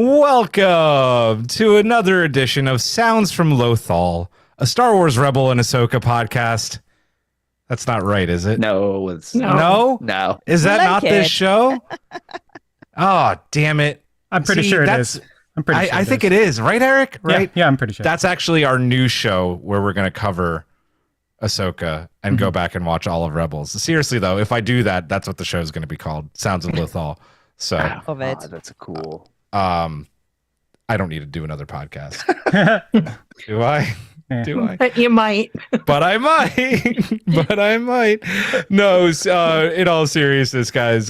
Welcome to another edition of Sounds from Lothal, a Star Wars Rebel and Ahsoka podcast. That's not right, is it? No, it's no. Is that not this show? Oh, damn it! I'm pretty sure it is. I think it is, right, Eric? Right? Yeah, I'm pretty sure. That's actually our new show where we're going to cover Ahsoka and go back and watch all of Rebels. Seriously, though, if I do that, that's what the show is going to be called, Sounds of Lothal. So, that's a cool. I don't need to do another podcast. Do I? Yeah. Do I? But you might. But I might. No, in all seriousness, guys,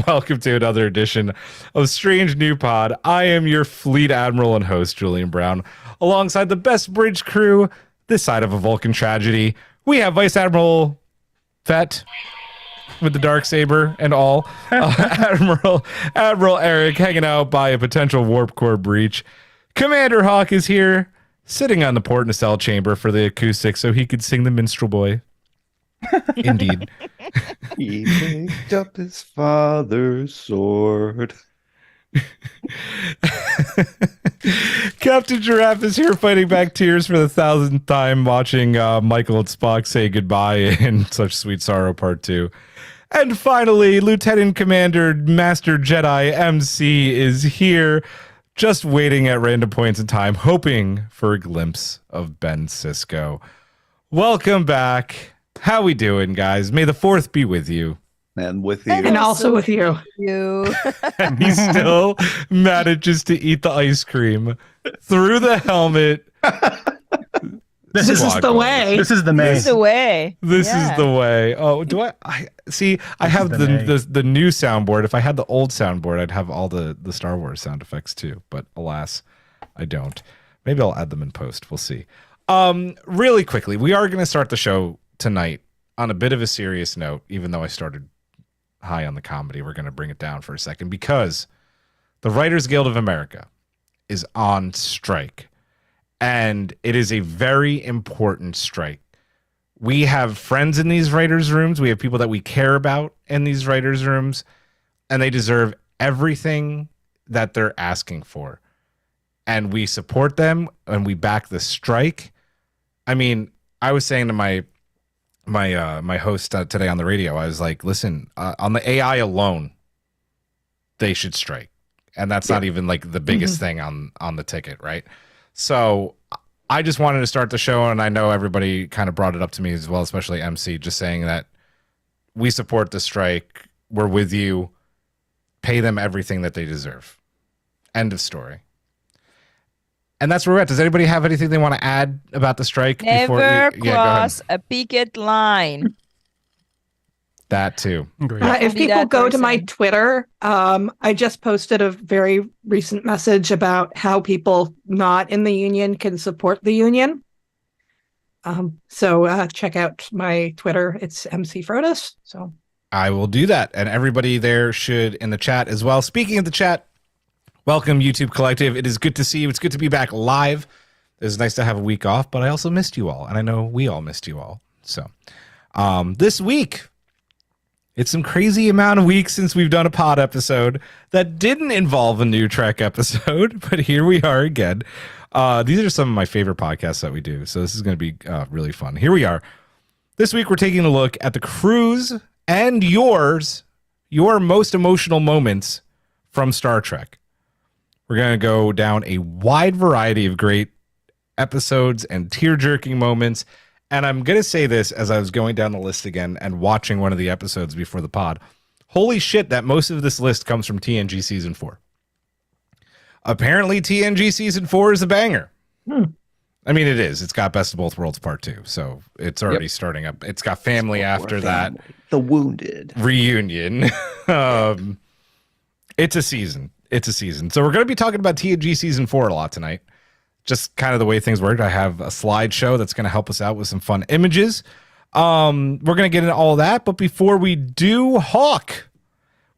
welcome to another edition of Strange New Pod. I am your Fleet Admiral and host, Julian Brown, alongside the best bridge crew this side of a Vulcan tragedy. We have Vice Admiral Fett with the Darksaber and all. Admiral Eric hanging out by a potential warp core breach. Commander Hawk is here, sitting on the port nacelle chamber for the acoustics so he could sing the Minstrel Boy. Indeed. He picked up his father's sword. Captain Giraffe is here fighting back tears for the 1,000th time, watching Michael and Spock say goodbye in Such Sweet Sorrow Part 2. And finally, Lieutenant Commander Master Jedi MC is here, just waiting at random points in time, hoping for a glimpse of Ben Sisko. Welcome back. How we doing, guys? May the 4th be with you. And with you. And also with you. And he still manages to eat the ice cream through the helmet. This is the way. This is the This is the way. This is the way. Oh, do I see? I have the new soundboard. If I had the old soundboard, I'd have all the Star Wars sound effects too. But alas, I don't. Maybe I'll add them in post. We'll see. Really quickly, we are going to start the show tonight on a bit of a serious note. Even though I started high on the comedy, we're going to bring it down for a second because the Writers Guild of America is on strike. And it is a very important strike. We have friends in these writers' rooms. We have people that we care about in these writers' rooms, and they deserve everything that they're asking for. And we support them, and we back the strike. I mean, I was saying to my host today on the radio, I was like, listen, on the AI alone, they should strike. And that's not even like the biggest thing on the ticket, right? So I just wanted to start the show, and I know everybody kind of brought it up to me as well, especially MC, just saying that we support the strike. We're with you. Pay them everything that they deserve. End of story. And that's where we're at. Does anybody have anything they want to add about the strike? Never cross a picket line. That too. If people go to my Twitter, I just posted a very recent message about how people not in the union can support the union. So check out my Twitter. It's MC Frotus. So I will do that. And everybody there should in the chat as well. Speaking of the chat, welcome YouTube Collective. It is good to see you. It's good to be back live. It's nice to have a week off, but I also missed you all. And I know we all missed you all. So this week, it's some crazy amount of weeks since we've done a pod episode that didn't involve a new Trek episode, but here we are again. These are some of my favorite podcasts that we do, so this is going to be really fun. Here we are. This week we're taking a look at the crews and your most emotional moments from Star Trek. We're going to go down a wide variety of great episodes and tear-jerking moments. And I'm going to say this as I was going down the list again and watching one of the episodes before the pod. Holy shit, that most of this list comes from TNG Season 4. Apparently, TNG Season 4 is a banger. I mean, it is. It's got Best of Both Worlds Part 2, so it's already starting up. It's got family after that. The Wounded. Reunion. It's a season. So we're going to be talking about TNG Season 4 a lot tonight. Just kind of the way things worked. I have a slideshow that's going to help us out with some fun images. We're going to get into all that. But before we do, Hawk,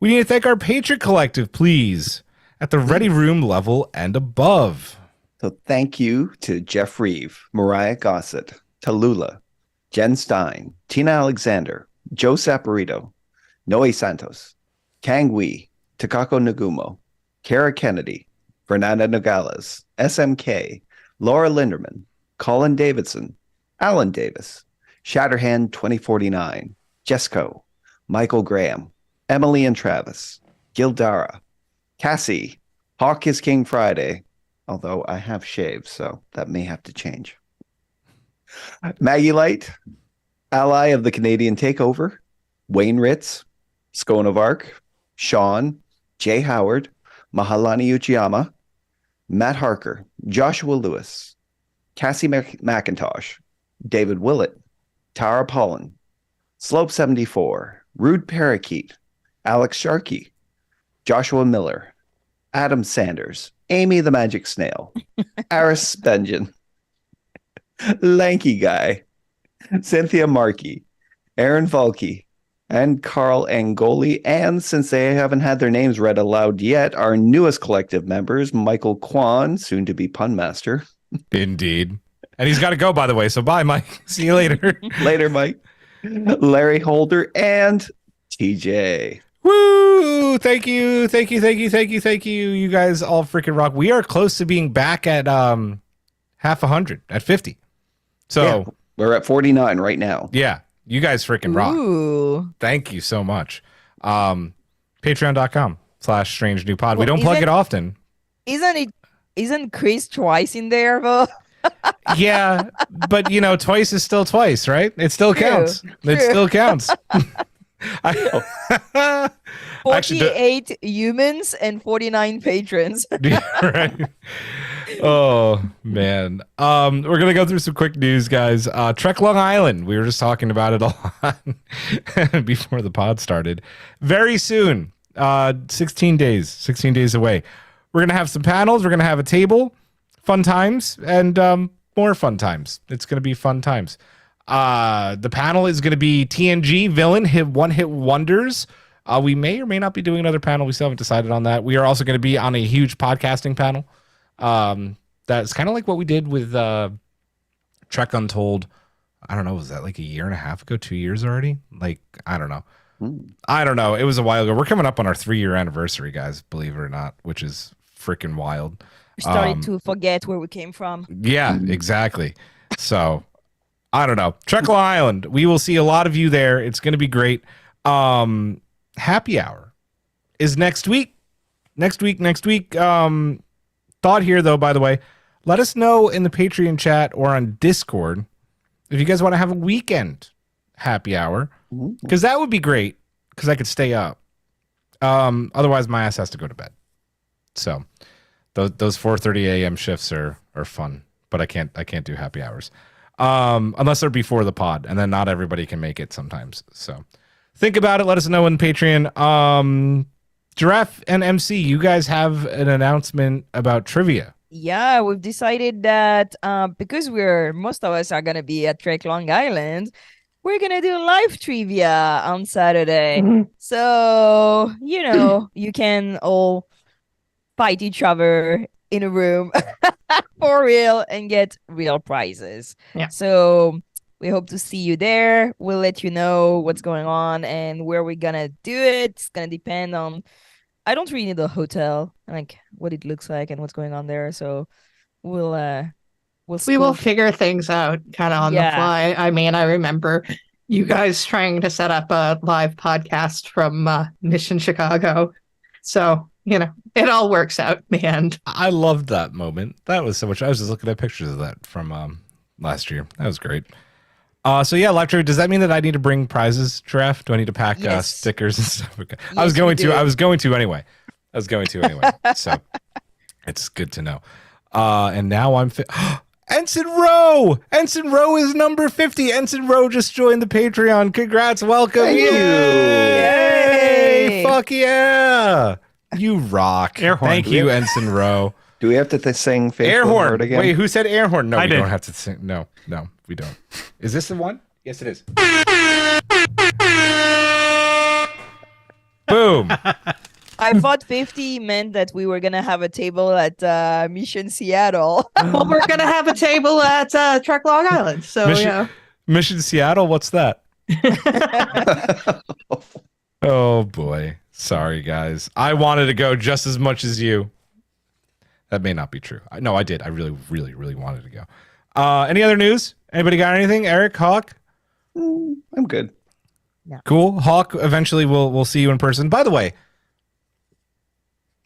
we need to thank our Patriot Collective, please, at the Ready Room level and above. So thank you to Jeff Reeve, Mariah Gossett, Tallulah, Jen Stein, Tina Alexander, Joe Saporito, Noe Santos, Kang Wee, Takako Nagumo, Kara Kennedy, Fernanda Nogales, SMK, Laura Linderman, Colin Davidson, Alan Davis, Shatterhand 2049, Jesco, Michael Graham, Emily and Travis, Gildara, Cassie, Hawk is King Friday, although I have shaved, so that may have to change. Maggie Light, Ally of the Canadian Takeover, Wayne Ritz, Scone of Arc, Sean, Jay Howard, Mahalani Uchiyama, Matt Harker, Joshua Lewis, Cassie McIntosh, David Willett, Tara Pollen, Slope 74, Rude Parakeet, Alex Sharkey, Joshua Miller, Adam Sanders, Amy the Magic Snail, Aris Benjamin, Lanky Guy, Cynthia Markey, Aaron Valky, and Carl Angoli. And since they haven't had their names read aloud yet, our newest collective members, Michael Kwan, soon to be pun master. Indeed. And he's got to go, by the way. So bye, Mike. See you later. Later, Mike. Larry Holder and TJ. Woo! Thank you. You guys all freaking rock. We are close to being back at half 100, at 50. So yeah, we're at 49 right now. Yeah, you guys freaking rock. Ooh. Thank you so much. Patreon.com/strange new pod. We don't plug it often. Isn't Chris twice in there though? Yeah, but twice is still twice, right? It still counts. It still counts. 48 humans and 49 patrons. Yeah, right. Oh man. We're gonna go through some quick news, guys. Trek Long Island. We were just talking about it a lot before the pod started. Very soon. 16 days away. We're gonna have some panels. We're gonna have a table, fun times, and more fun times. It's gonna be fun times. The panel is gonna be TNG villain one hit wonders. We may or may not be doing another panel. We still haven't decided on that. We are also going to be on a huge podcasting panel. That's kind of like what we did with Trek Untold. I don't know. Was that like a year and a half ago? 2 years already? Like, I don't know. I don't know. It was a while ago. We're coming up on our 3-year anniversary, guys, believe it or not, which is freaking wild. We started to forget where we came from. Yeah, exactly. So, I don't know. Trek Long Island. We will see a lot of you there. It's going to be great. Happy hour is next week. Next week. Thought here, though, by the way, let us know in the Patreon chat or on Discord if you guys want to have a weekend happy hour, because that would be great, because I could stay up. Otherwise, my ass has to go to bed. So those 4:30 a.m. shifts are fun, but I can't do happy hours unless they're before the pod, and then not everybody can make it sometimes. So think about it. Let us know in Patreon. Giraffe and MC, you guys have an announcement about trivia. Yeah, we've decided that because most of us are going to be at Trek Long Island, we're going to do live trivia on Saturday. Mm-hmm. So, you can all fight each other in a room for real and get real prizes. Yeah. So we hope to see you there. We'll let you know what's going on and where we're going to do it. It's going to depend on... I don't really know the hotel, like what it looks like and what's going on there. So we will figure things out kind of on the fly. I mean, I remember you guys trying to set up a live podcast from Mission Chicago. So, it all works out in the end. I loved that moment. That was so much. I was just looking at pictures of that from last year. That was great. So yeah, Electro, does that mean that I need to bring prizes, Giraffe? Do I need to pack stickers and stuff? Okay. Yes, I was going to anyway. So it's good to know. And now I'm Ensign Rowe! Ensign Rowe is number 50. Ensign Rowe just joined the Patreon. Congrats, welcome. Thank you. Yay! Fuck yeah! You rock. Air horn. Thank you, Ensign Rowe. Do we have to sing Faithful Air horn again? Wait, who said air horn? No, we don't have to sing. No, we don't. Is this the one? Yes, it is. Boom. I thought 50 meant that we were going to have a table at Mission Seattle. Well, we're going to have a table at Trek Long Island. So, Mission Seattle? What's that? Oh, boy. Sorry, guys. I wanted to go just as much as you. That may not be true. No, I did. I really, really, really wanted to go. Any other news? Anybody got anything? Eric, Hawk? I'm good. No. Cool. Hawk, eventually we'll see you in person. By the way,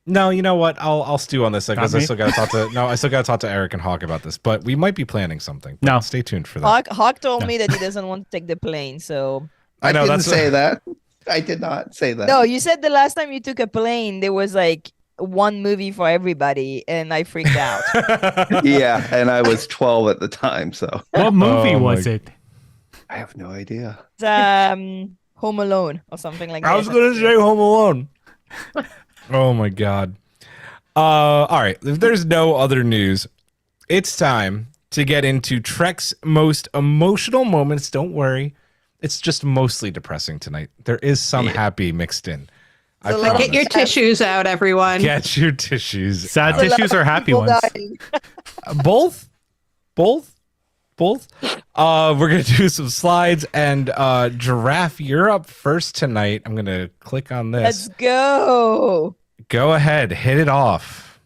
no, you know what? I'll stew on this because I still got to talk to Eric and Hawk about this. But we might be planning something. No, stay tuned for that. Hawk told me that he doesn't want to take the plane, so I didn't say that. I did not say that. No, you said the last time you took a plane, there was like one movie for everybody, and I freaked out. Yeah, and I was 12 at the time. So what movie was it? I have no idea. It's, Home Alone or something like that. I was going to say Home Alone. Oh my God. All right. If there's no other news, it's time to get into Trek's most emotional moments. Don't worry. It's just mostly depressing tonight. There is some happy mixed in. Get your tissues out, everyone. Get your tissues. Sad out. tissues or happy ones? Both. We're gonna do some slides, and Giraffe, you're up first tonight. I'm gonna click on this. Let's go. Go ahead, hit it off.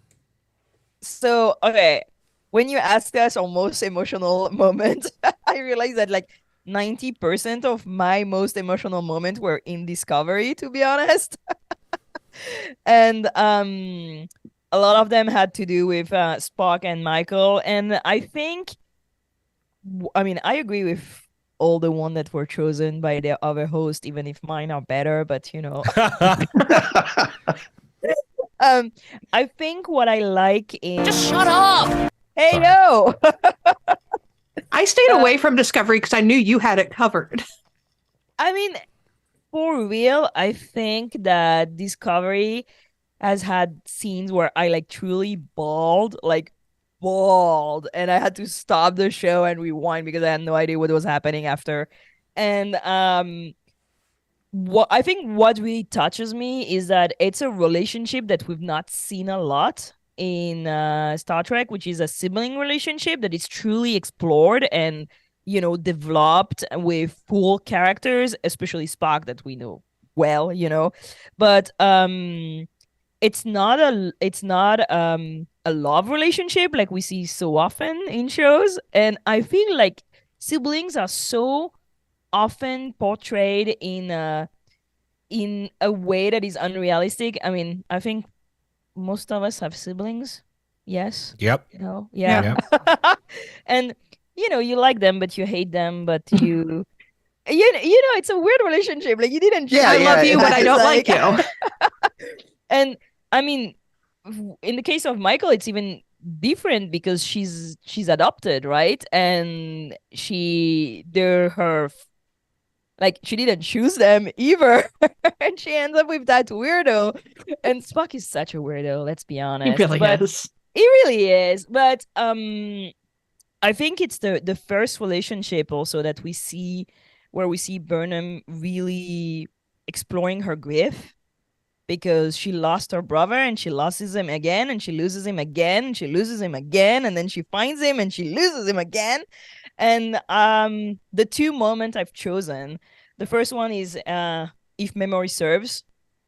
So, okay, when you asked us our most emotional moment, I realized that like 90% of my most emotional moments were in Discovery, to be honest. And a lot of them had to do with Spock and Michael, and I think. I mean, I agree with all the one that were chosen by the other host, even if mine are better, but you know. I think what I like in... Just shut up! Hey, yo! I stayed away from Discovery because I knew you had it covered. I mean, for real, I think that Discovery has had scenes where I like truly bawled, and I had to stop the show and rewind because I had no idea what was happening after. And what I think what really touches me is that it's a relationship that we've not seen a lot in Star Trek, which is a sibling relationship that is truly explored and, you know, developed with full characters, especially Spock that we know well, you know. But it's not a love relationship like we see so often in shows, and I feel like siblings are so often portrayed in a way that is unrealistic. I mean, I think most of us have siblings. Yes. Yep. You know? Yeah. Yep. And you know, you like them, but you hate them, but you you know, it's a weird relationship. Like you didn't. I love you, but I don't like you. And I mean, in the case of Michael, it's even different because she's adopted, right? And they're her, like she didn't choose them either, and she ends up with that weirdo. And Spock is such a weirdo. Let's be honest. He really is. He really is. But I think it's the first relationship also that we see where we see Burnham really exploring her grief. Because she lost her brother and she loses him again and she loses him again and she loses him again and then she finds him and she loses him again. And the two moments I've chosen, the first one is if memory serves.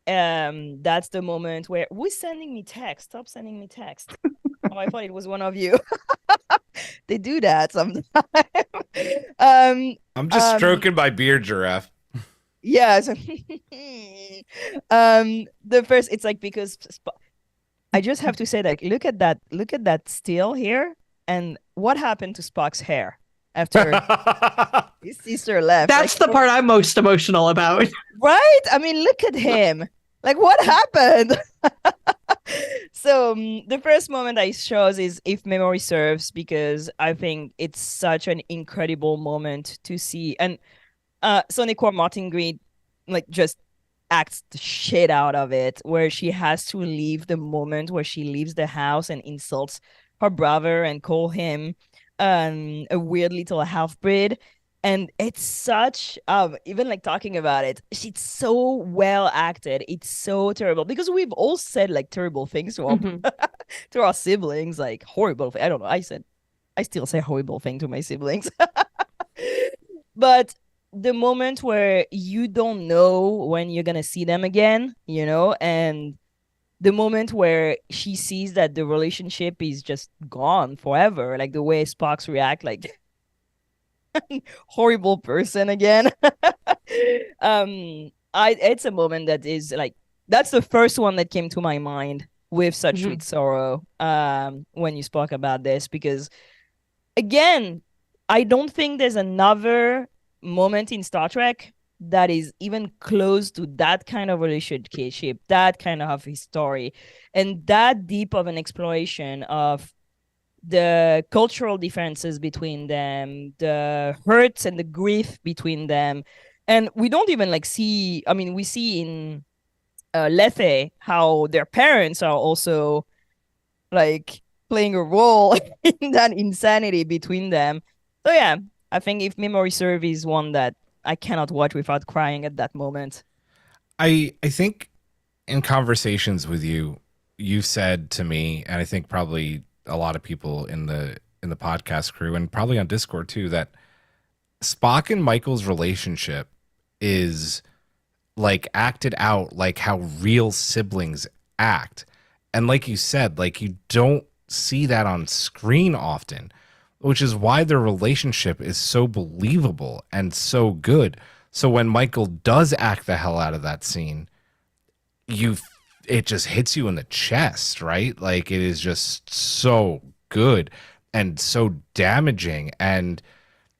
That's the moment where who's sending me text? Stop sending me text. Oh, I thought it was one of you. They do that sometimes. I'm just stroking my beard, Giraffe. Yeah, so the first, it's like because I just have to say that look at that still here, and what happened to Spock's hair after his sister left. That's like, the part I'm most emotional about. Right? I mean, look at him. Like, what happened? So the first moment I chose is If Memory Serves, because I think it's such an incredible moment to see. And Sonequa Martin Green like just acts the shit out of it, where she has to leave the moment where she leaves the house and insults her brother and call him a weird little half-breed. And it's such even like talking about it, it's so well acted. It's so terrible because we've all said like terrible things to our to our siblings, like horrible. I don't know. I still say horrible thing to my siblings. But the moment where you don't know when you're gonna see them again, you know, and the moment where she sees that the relationship is just gone forever, like the way Spock's react, like horrible person again. It's a moment that is like, that's the first one that came to my mind with such sweet sorrow when you spoke about this, because again, I don't think there's another moment in Star Trek that is even close to that kind of relationship, that kind of story, and that deep of an exploration of the cultural differences between them, the hurts and the grief between them. And we don't even like see, I mean, we see in Lethe how their parents are also like playing a role in that insanity between them. So yeah, I think if memory serves is one that I cannot watch without crying at that moment. I think in conversations with you, you've said to me, and I think probably a lot of people in the podcast crew and probably on Discord too, that Spock and Michael's relationship is like acted out like how real siblings act. And like you said, like you don't see that on screen often, which is why their relationship is so believable and so good. So when Michael does act the hell out of that scene, it just hits you in the chest, right? Like it is just so good and so damaging, and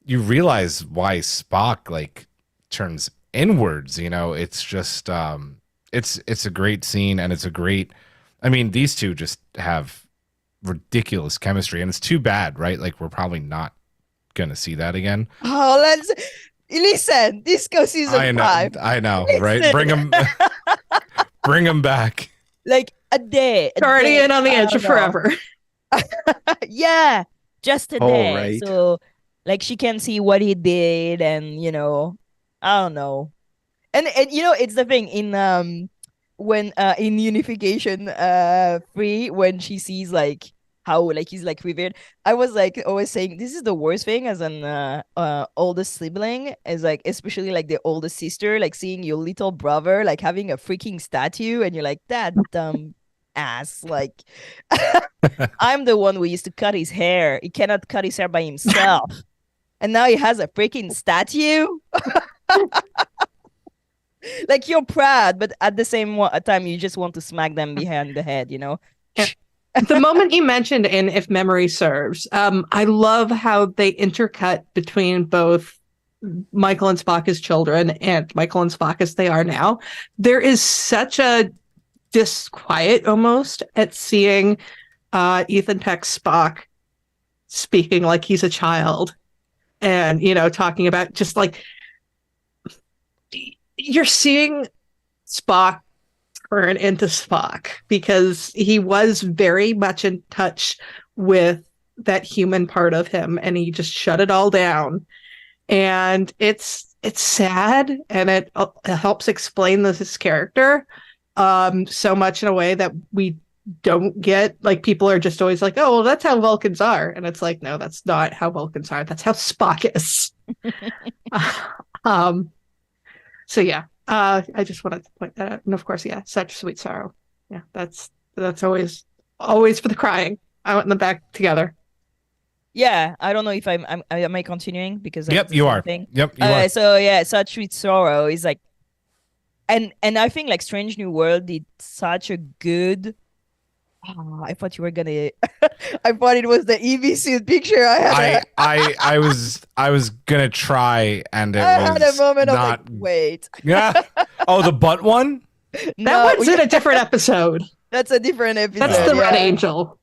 you realize why Spock like turns inwards. You know, it's just it's a great scene, and it's a great. I mean, these two just have ridiculous chemistry, and it's too bad, right? Like we're probably not gonna see that again. Oh, let's listen. Disco season 5. I know, right? Bring them back. Like a day. Guardian on the edge of forever. Yeah, just a Oh, day. right. So like she can see what he did, and you know, I don't know. And you know, it's the thing in when in Unification 3, when she sees like how like he's like revered, I was like always saying this is the worst thing as an oldest sibling, is like especially like the oldest sister, like seeing your little brother like having a freaking statue, and you're like, that dumb ass, like I'm the one who used to cut his hair. He cannot cut his hair by himself. And now he has a freaking statue. Like you're proud, but at the same time you just want to smack them behind the head, you know? The moment you mentioned in If Memory Serves, I love how they intercut between both Michael and Spock as children and Michael and Spock as they are now. There is such a disquiet almost at seeing Ethan Peck's Spock speaking like he's a child, and, you know, talking about just like you're seeing Spock turn into Spock, because he was very much in touch with that human part of him, and he just shut it all down. And it's sad, and it helps explain his character so much in a way that we don't get. Like people are just always like, oh, well, that's how Vulcans are, and it's like, no, that's not how Vulcans are. That's how Spock is. So yeah, I just wanted to point that out. And of course, yeah, such sweet sorrow. Yeah, that's always for the crying. I went in the back together. Yeah, I don't know if am I continuing, because Yep, you are. thing. Yep, you are. So yeah, such sweet sorrow is like, and I think like Strange New World did such a good. Oh, I thought you were gonna. I thought it was the EV suit picture. I was gonna try, and I had a moment of not. like, wait. Yeah. Oh, the butt one. That one's in a different episode. That's a different episode. That's the Red Angel.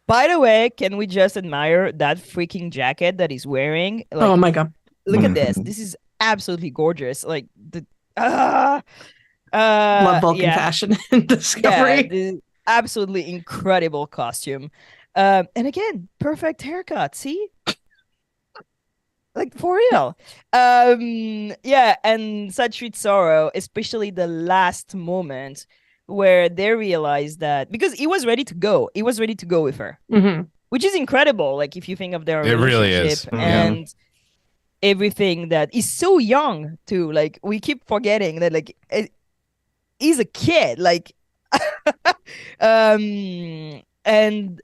By the way, can we just admire that freaking jacket that he's wearing? Like, Oh my god! Look at this. This is absolutely gorgeous. Like the Love Vulcan fashion in Discovery. Yeah, the absolutely incredible costume. And again, perfect haircut. See? Like for real. Yeah, and such sweet sorrow, especially the last moment where they realized that, because he was ready to go. He was ready to go with her. Mm-hmm. Which is incredible, like if you think of their It really is. relationship and everything, that is so young too. Like we keep forgetting that like he's a kid. Like And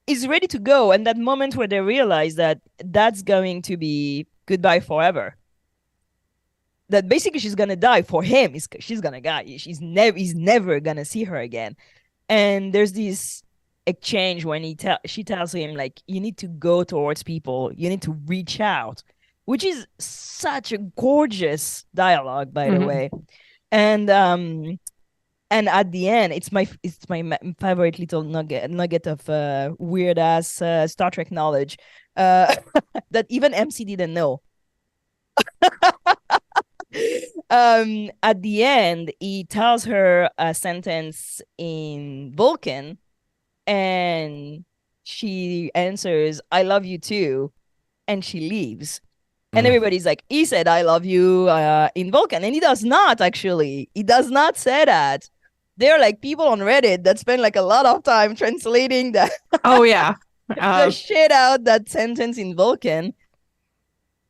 is ready to go. And that moment where they realize that that's going to be goodbye forever. That basically she's gonna die for him. She's gonna die. He's never gonna see her again. And there's this exchange when she tells him, like, you need to go towards people. You need to reach out, which is such a gorgeous dialogue, by the way. And at the end, it's my favorite little nugget of weird ass Star Trek knowledge that even MC didn't know. At the end, he tells her a sentence in Vulcan, and she answers, "I love you too," and she leaves. And everybody's like, he said, "I love you" in Vulcan, and he does not, actually. He does not say that. There are like people on Reddit that spend like a lot of time translating that. Oh yeah. The shit out that sentence in Vulcan.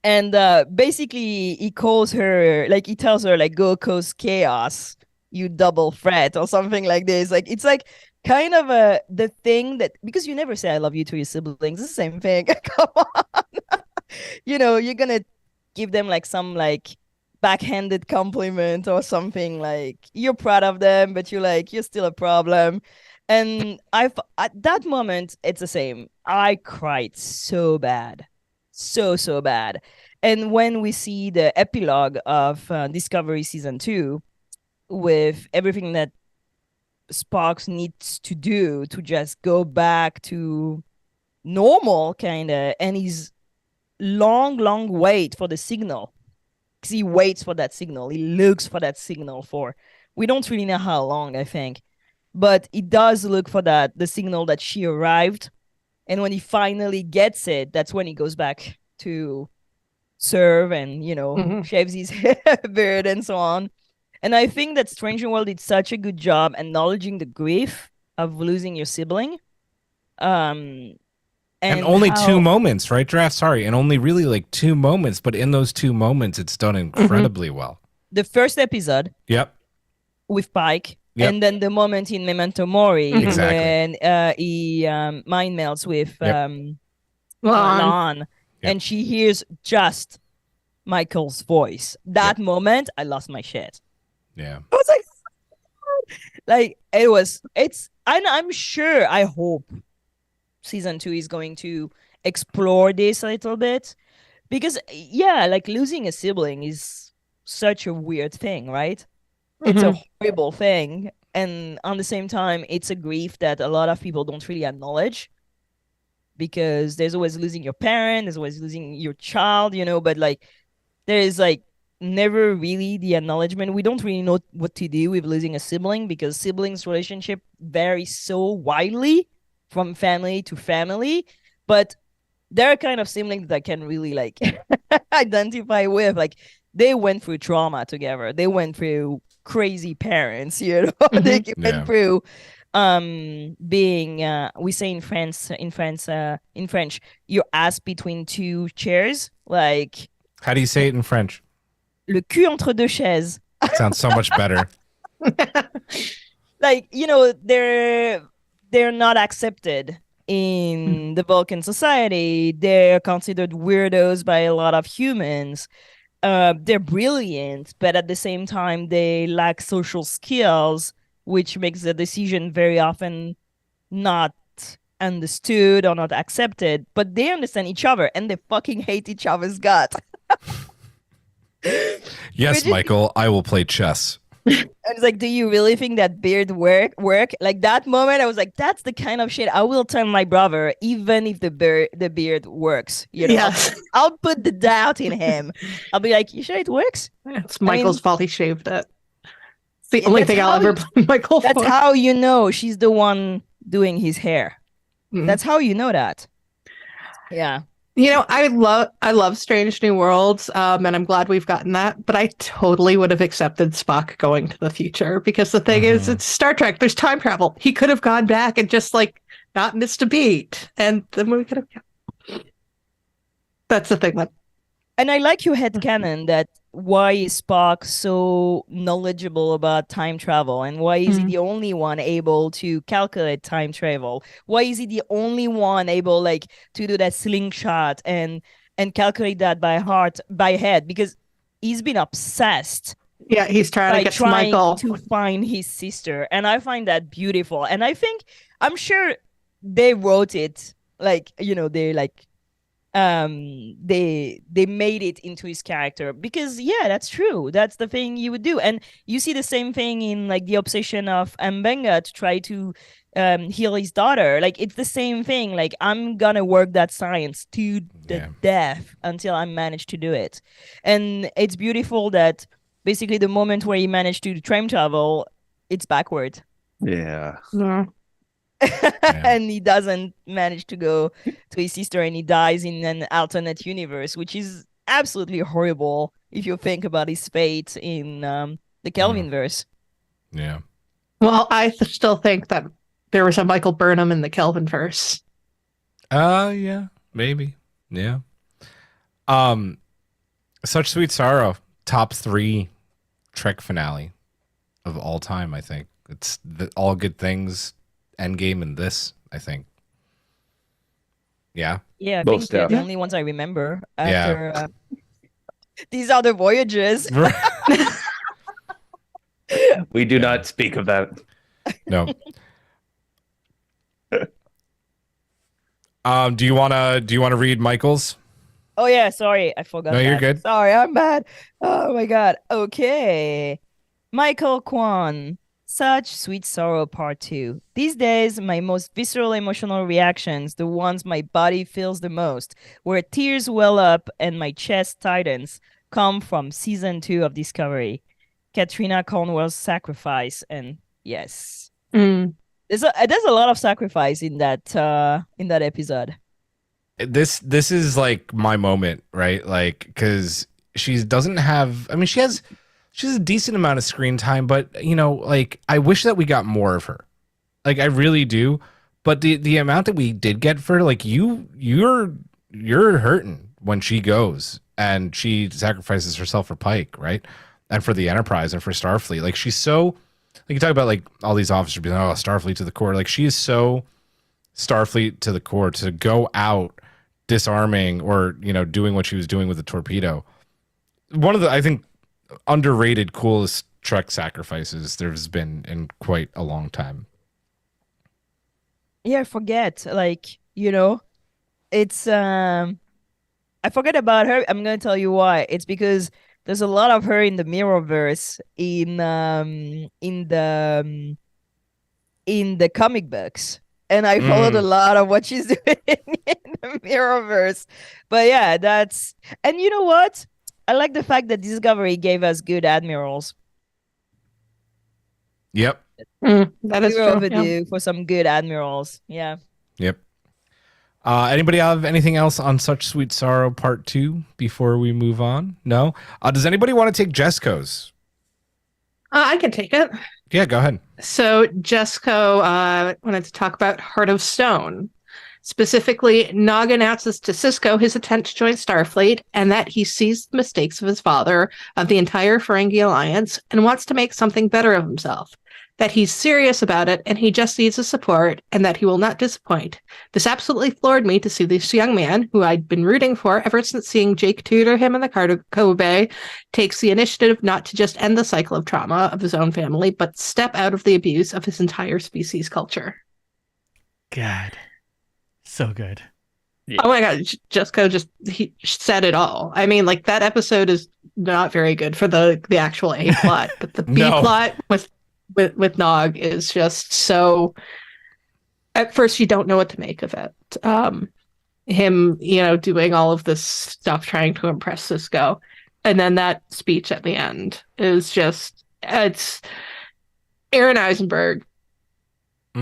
And basically he calls her, like, he tells her, like, go cause chaos, you double threat, or something like this. Like, it's like kind of the thing that, because you never say I love you to your siblings, it's the same thing. Come on. You know, you're gonna give them like some like backhanded compliment or something, like you're proud of them, but you're still a problem. And at that moment, it's the same. I cried so bad. So bad. And when we see the epilogue of Discovery Season 2 with everything that Spock needs to do to just go back to normal, kind of, and his long wait for the signal, because he waits for that signal, he looks for that signal for, we don't really know how long, I think, but he does look for the signal that she arrived. And when he finally gets it, that's when he goes back to serve and, shaves his beard and so on. And I think that Strange New World did such a good job acknowledging the grief of losing your sibling. And only 2 moments, right, Draft? Sorry. And only really like 2 moments. But in those 2 moments, it's done incredibly well. The first episode. Yep. With Pike. Yep. And then the moment in Memento Mori, exactly. when he mind melts with Lon, Yep. and she hears just Michael's voice. That moment, I lost my shit. Yeah. I was like I'm sure, I hope Season 2 is going to explore this a little bit, because like losing a sibling is such a weird thing, right? It's a horrible thing. And on the same time, it's a grief that a lot of people don't really acknowledge, because there's always losing your parent, there's always losing your child, but like there is like never really the acknowledgement. We don't really know what to do with losing a sibling, because siblings' relationship varies so widely from family to family. But there are kind of siblings that I can really like identify with. Like, they went through trauma together. They went through crazy parents, They went through being we say in French, your ass between 2 chairs. Like, how do you say it in French? Le cul entre deux chaises. Sounds so much better. Like, they're not accepted in the Vulcan society. They're considered weirdos by a lot of humans. They're brilliant, but at the same time, they lack social skills, which makes the decision very often not understood or not accepted. But they understand each other, and they fucking hate each other's guts. Yes, Michael, I will play chess. And it's like, do you really think that beard work? Like, that moment, I was like, that's the kind of shit I will tell my brother, even if the beard works. Yes. I'll put the doubt in him. I'll be like, you sure it works? It's Michael's fault he shaved it. It's the only thing I'll ever blame Michael for. That's how you know she's the one doing his hair. That's how you know that. Yeah. I love Strange New Worlds, and I'm glad we've gotten that, but I totally would have accepted Spock going to the future, because the thing is, it's Star Trek, there's time travel. He could have gone back and just like not missed a beat, and then we could have. That's the thing that And I like your headcanon that why is Spock so knowledgeable about time travel, and why is he the only one able to calculate time travel? Why is he the only one able like to do that slingshot and calculate that by heart, by head? Because he's been obsessed Yeah, he's trying by to get to trying Michael. to find his sister, and I find that beautiful. And I'm sure they wrote it like, you know, they like they made it into his character, because yeah, that's true, that's the thing you would do. And you see the same thing in like the obsession of Mbenga to try to heal his daughter. Like it's the same thing, like I'm gonna work that science to the death until I manage to do it. And it's beautiful that basically the moment where he managed to time travel, it's backward. Yeah. And he doesn't manage to go to his sister, and he dies in an alternate universe, which is absolutely horrible if you think about his fate in the Kelvin verse. Yeah. Well, I still think that there was a Michael Burnham in the Kelvin verse. Yeah, maybe. Yeah. Such Sweet Sorrow, top 3 Trek finale of all time, I think. It's All Good Things, Endgame, and this, I think. Yeah. Yeah, I Both think they're the stuff. only ones I remember after these other voyages. We do not speak of that. No. Do you wanna read Michael's? Oh yeah, sorry, I forgot. No, you're that. good. Sorry, I'm bad. Oh my god. Okay. Michael Kwan. Such Sweet Sorrow Part 2. These days, my most visceral emotional reactions, the ones my body feels the most, where tears well up and my chest tightens, come from season 2 of Discovery. Katrina Khan's sacrifice, and yes. There's a lot of sacrifice in that episode. This is like my moment, right? Like, because she doesn't have, I mean, she has a decent amount of screen time, but you know, like I wish that we got more of her. Like I really do. But the amount that we did get for her, like you're hurting when she goes and she sacrifices herself for Pike, right? And for the Enterprise and for Starfleet. Like she's so, like you talk about like all these officers being, oh, Starfleet to the core. Like she is so Starfleet to the core to go out disarming or, you know, doing what she was doing with the torpedo. One of the, I think, underrated, coolest Trek sacrifices there's been in quite a long time. Yeah, I forget. Like, you know, it's I forget about her. I'm gonna tell you why. It's because there's a lot of her in the Mirrorverse in the comic books. And I followed a lot of what she's doing in the Mirrorverse. But yeah, that's, and you know what? I like the fact that Discovery gave us good admirals. Yep. That is We were true. overdue for some good admirals. Yeah. Yep. Anybody have anything else on Such Sweet Sorrow Part 2 before we move on? No? Does anybody want to take Jesco's? I can take it. Yeah, go ahead. So Jesco wanted to talk about Heart of Stone. Specifically, Nog announces to Cisco his intent to join Starfleet and that he sees the mistakes of his father, of the entire Ferengi Alliance, and wants to make something better of himself. That he's serious about it and he just needs his support and that he will not disappoint. This absolutely floored me to see this young man, who I'd been rooting for ever since seeing Jake tutor him in the cargo bay, takes the initiative not to just end the cycle of trauma of his own family, but step out of the abuse of his entire species culture. God. So good. Yeah. Oh my god, Jesco he said it all. I mean, like that episode is not very good for the actual A plot, but the B plot with Nog is just so. At first, you don't know what to make of it. Him, you know, doing all of this stuff trying to impress Cisco, and then that speech at the end is just—it's Aaron Eisenberg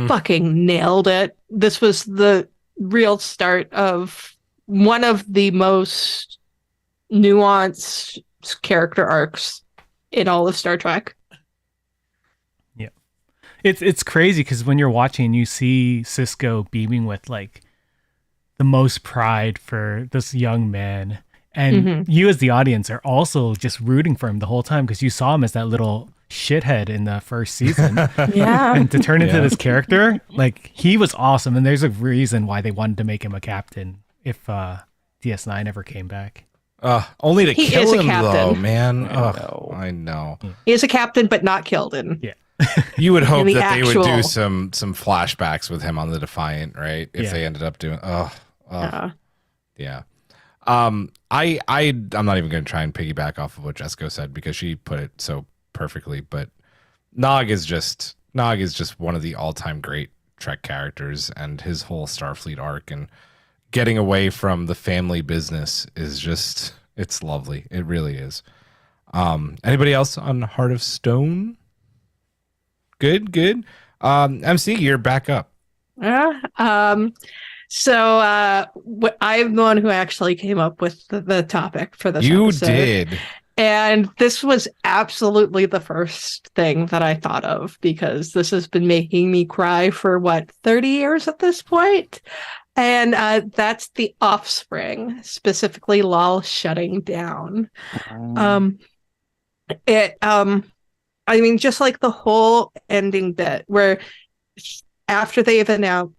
fucking nailed it. This was the real start of one of the most nuanced character arcs in all of Star Trek. Yeah. It's crazy because when you're watching, you see Cisco beaming with like the most pride for this young man. And you as the audience are also just rooting for him the whole time because you saw him as that little shithead in the first season. Yeah. And to turn into this character, like, he was awesome. And there's a reason why they wanted to make him a captain if DS9 ever came back. Only to He kill is a him, though, captain. man. I I know. He is a captain, but not killed in. Yeah. You would hope the that they would do actual- some flashbacks with him on the Defiant, right? If Yeah. they ended up doing, Yeah. I'm not even going to try and piggyback off of what Jessica said because she put it so perfectly. But Nog is just one of the all-time great Trek characters, and his whole Starfleet arc and getting away from the family business is just, it's lovely. It really is. Anybody else on Heart of Stone? Good. MC, you're back up. So I'm the one who actually came up with the topic for this You episode. did. And this was absolutely the first thing that I thought of because this has been making me cry for 30 years at this point. And that's the Offspring, specifically Lal shutting down. I mean, just like the whole ending bit where after they've announced,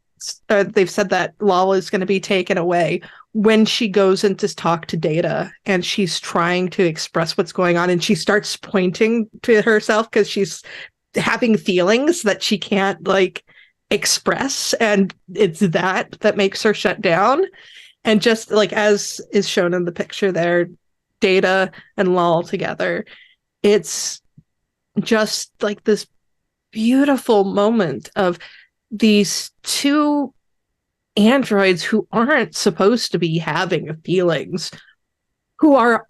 they've said that Lal is going to be taken away, when she goes in to talk to Data and she's trying to express what's going on and she starts pointing to herself because she's having feelings that she can't express, and it's that makes her shut down. And just like as is shown in the picture there, Data and Lal together, it's just like this beautiful moment of these two androids who aren't supposed to be having feelings, who are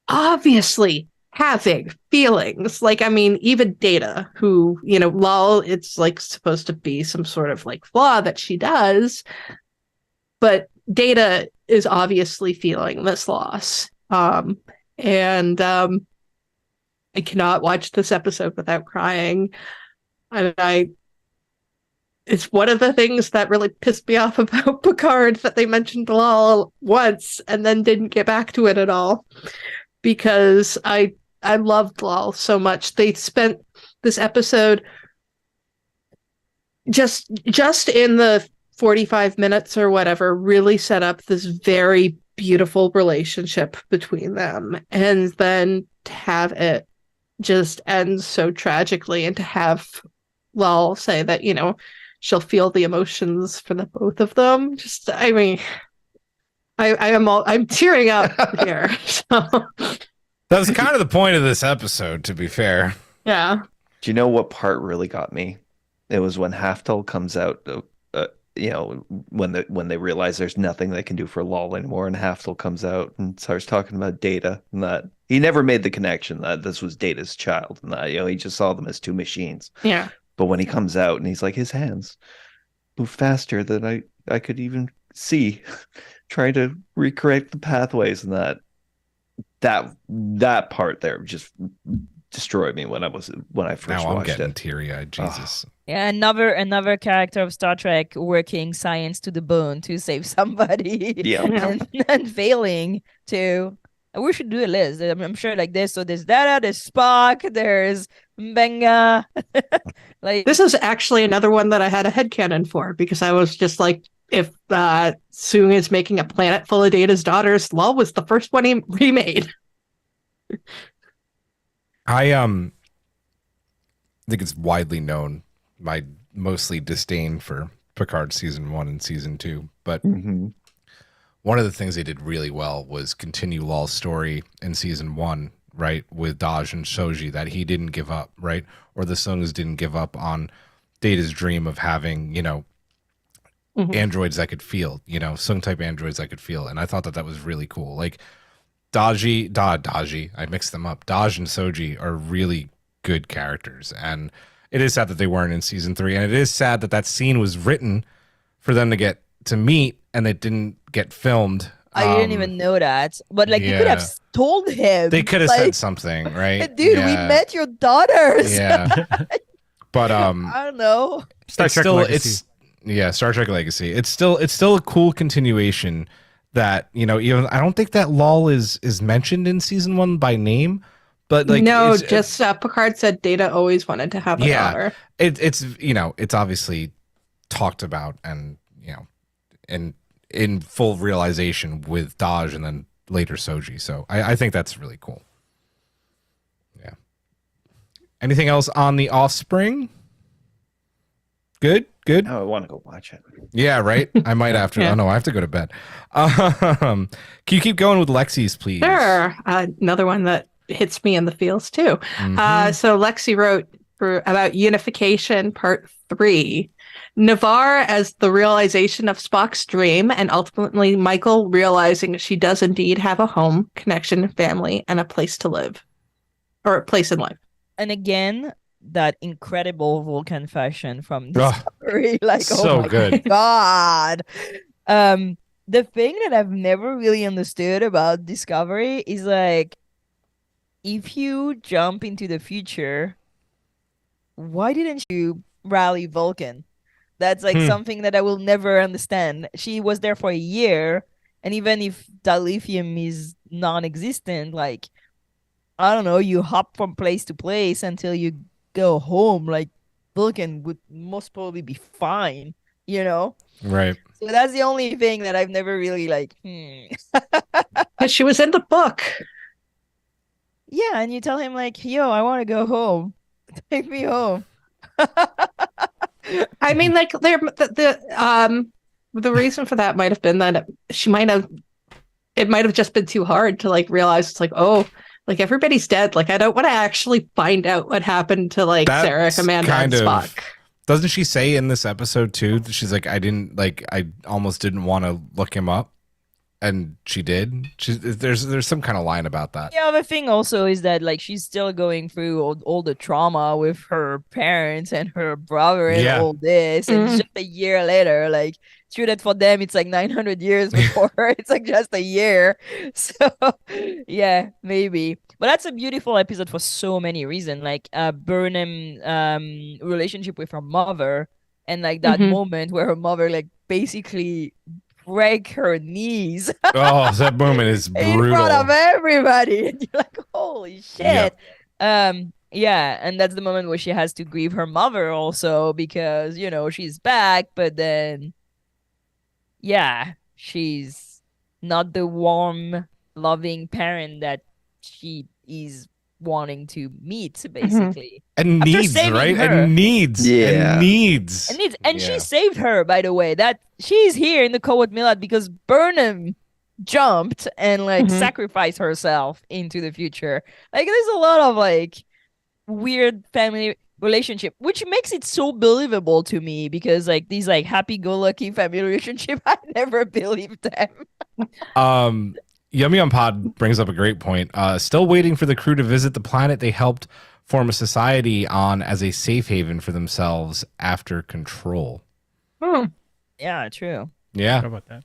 obviously having feelings. I mean, even Data, who, Lal, it's supposed to be some sort of flaw that she does, but Data is obviously feeling this loss. And I cannot watch this episode without crying. And it's one of the things that really pissed me off about Picard, that they mentioned Lal once and then didn't get back to it at all, because I loved Lal so much. They spent this episode just in the 45 minutes or whatever, really set up this very beautiful relationship between them, and then to have it just end so tragically, and to have Lal say that, she'll feel the emotions for the both of them. Just, I mean, I'm tearing up here. So. That was kind of the point of this episode, to be fair. Yeah. Do you know what part really got me? It was when Haftel comes out, when they realize there's nothing they can do for Lal anymore, and Haftel comes out and starts talking about Data, and that he never made the connection that this was Data's child, and that, he just saw them as two machines. Yeah. But when he comes out and he's like, his hands move faster than I could even see, trying to recreate the pathways, and that part there just destroyed me when I first watched it. Now I'm getting teary-eyed. Jesus. Yeah, another character of Star Trek working science to the bone to save somebody. Yeah. and failing to. We should do a list. I'm sure this. So there's Data, there's Spock, there's Mbenga. This is actually another one that I had a headcanon for, because I was just like, if Soong is making a planet full of Data's daughters, Lal was the first one he remade. I think it's widely known my mostly disdain for Picard season 1 and season 2, but one of the things they did really well was continue Lal's story in season 1, right, with Daj and Shoji, that he didn't give up, right, or the Soongs didn't give up on Data's dream of having, androids that could feel, Soong type androids that could feel, and I thought that was really cool. Daji, I mixed them up. Daj and Soji are really good characters, and it is sad that they weren't in season 3, and it is sad that scene was written for them to get to meet, and it didn't get filmed. I didn't even know that, but they could have told him. They could have said something, right? Dude, we met your daughters. Yeah, but I don't know. Star Trek Legacy. Star Trek Legacy. It's still a cool continuation that, even I don't think that Lol is mentioned in season 1 by name, but like no, just Picard said Data always wanted to have a daughter. It's obviously talked about and in full realization with Daj and then later Soji. So I think that's really cool. Yeah. Anything else on the Offspring? Good. Oh, I want to go watch it. Yeah, right. I might have to. Yeah. Oh no, I have to go to bed. Can you keep going with Lexi's, please? Sure. Another one that hits me in the feels too. Mhm. So Lexi wrote about Unification Part 3. Navarre as the realization of Spock's dream, and ultimately Michael realizing she does indeed have a home, connection, family, and a place to live. Or a place in life. And again, that incredible Vulcan fashion from Ugh. Discovery. Like, So oh my good. God. The thing that I've never really understood about Discovery is like, if you jump into the future, why didn't you rally Vulcan? That's like something that I will never understand. She was there for a year, and even if dilithium is non-existent, like, I don't know, you hop from place to place until you go home. Like, Vulcan would most probably be fine, Right. So that's the only thing that I've never really Because she was in the book. Yeah, and you tell him like, yo, I want to go home. Take me home. I mean, like, the reason for that might have been that it might have just been too hard to like realize it's like, oh, like everybody's dead. Like, I don't want to actually find out what happened to like That's Sarek, Amanda, and Spock. Doesn't she say in this episode too that she's like, I almost didn't want to look him up, and she did. There's some kind of line about that. Yeah, the thing also is that like she's still going through all the trauma with her parents and her brother and all this, and just a year later, like, true that for them it's like 900 years before her, it's like just a year. So yeah, maybe. But that's a beautiful episode for so many reasons. Like Burnham relationship with her mother, and like that moment where her mother like basically break her knees Oh, that moment is brutal. in front of everybody, and you're like, holy shit. Yeah, and that's the moment where she has to grieve her mother also, because she's back, but then she's not the warm, loving parent that she is wanting to meet, basically. And After needs, saving right? her. And needs. Yeah. And needs. And she saved her, by the way. That she's here in the Coward Milad because Burnham jumped and like sacrificed herself into the future. Like, there's a lot of like weird family relationship, which makes it so believable to me, because like these like happy-go-lucky family relationship, I never believed them. Yummy on Pod brings up a great point. Still waiting for the crew to visit the planet they helped form a society on as a safe haven for themselves after Control. Yeah, true. Yeah. How about that?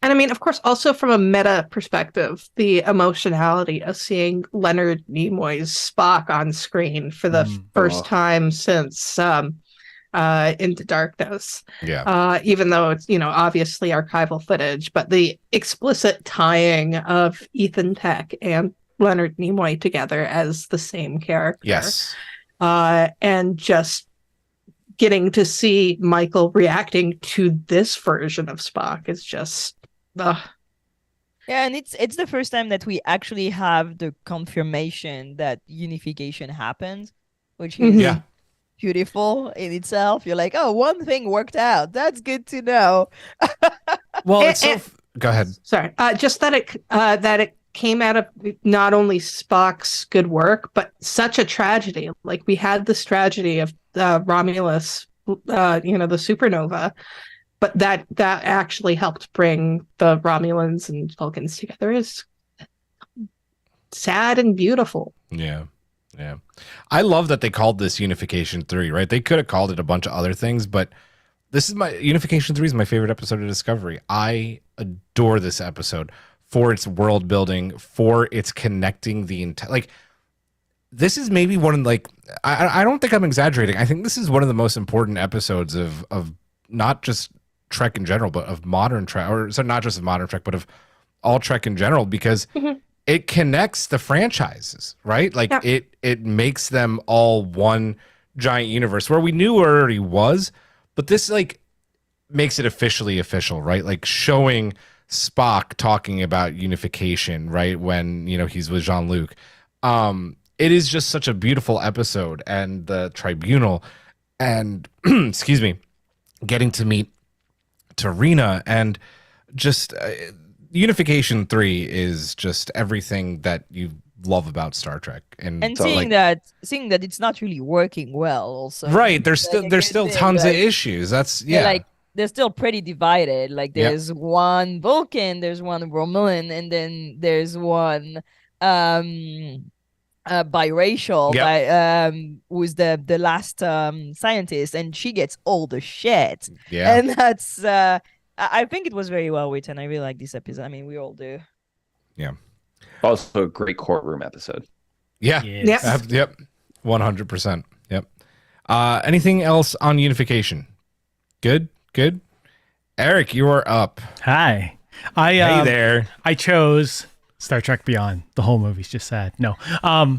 And I mean, of course, also from a meta perspective, the emotionality of seeing Leonard Nimoy's Spock on screen for the first time since Into Darkness. Yeah. Even though it's, obviously archival footage, but the explicit tying of Ethan Peck and Leonard Nimoy together as the same character. Yes. And just getting to see Michael reacting to this version of Spock is just... Yeah, and it's the first time that we actually have the confirmation that unification happened, which is beautiful in itself. You're like, oh, one thing worked out. That's good to know. Well, go ahead. Sorry, just that it came out of not only Spock's good work, but such a tragedy. Like, we had this tragedy of Romulus, the supernova, but that actually helped bring the Romulans and Vulcans together is sad and beautiful. Yeah. Yeah. I love that they called this Unification 3, right? They could have called it a bunch of other things, but Unification 3 is my favorite episode of Discovery. I adore this episode for its world building, for its connecting the entire, like, this is maybe one of, like, I don't think I'm exaggerating. I think this is one of the most important episodes of not just Trek in general, but of modern Trek, or so not just of modern Trek, but of all Trek in general, because it connects the franchises, right? Like it makes them all one giant universe where we knew it already was, but this like makes it officially official, right? Like showing Spock talking about unification, right? When, you know, he's with Jean-Luc. It is just such a beautiful episode, and the tribunal and excuse me, getting to meet Tarina and just Unification 3 is just everything that you love about Star Trek, and so, seeing that it's not really working well also, right? There's still tons of issues. That's like they're still pretty divided. Like there's one Vulcan, there's one Romulan, and then there's one biracial who's the last scientist, and she gets all the shit. And that's I think it was very well written. I really like this episode. I mean, we all do. Yeah. Also a great courtroom episode. Yeah. Yes. Yep. 100%. Yep. Anything else on Unification? Good. Eric, you are up. Hi. Hey there. I chose Star Trek Beyond. The whole movie's just sad. No. I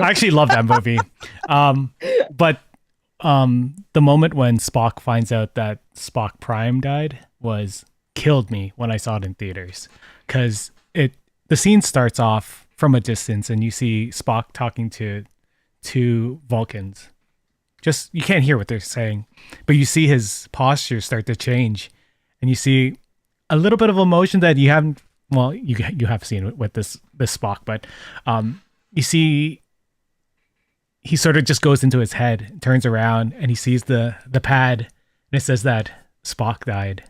actually love that movie. But the moment when Spock finds out that Spock Prime died killed me when I saw it in theaters, because the scene starts off from a distance and you see Spock talking to two Vulcans. Just, you can't hear what they're saying, but you see his posture start to change, and you see a little bit of emotion that you haven't. Well, you have seen with this Spock, but you see he sort of just goes into his head, turns around, and he sees the pad, and it says that Spock died,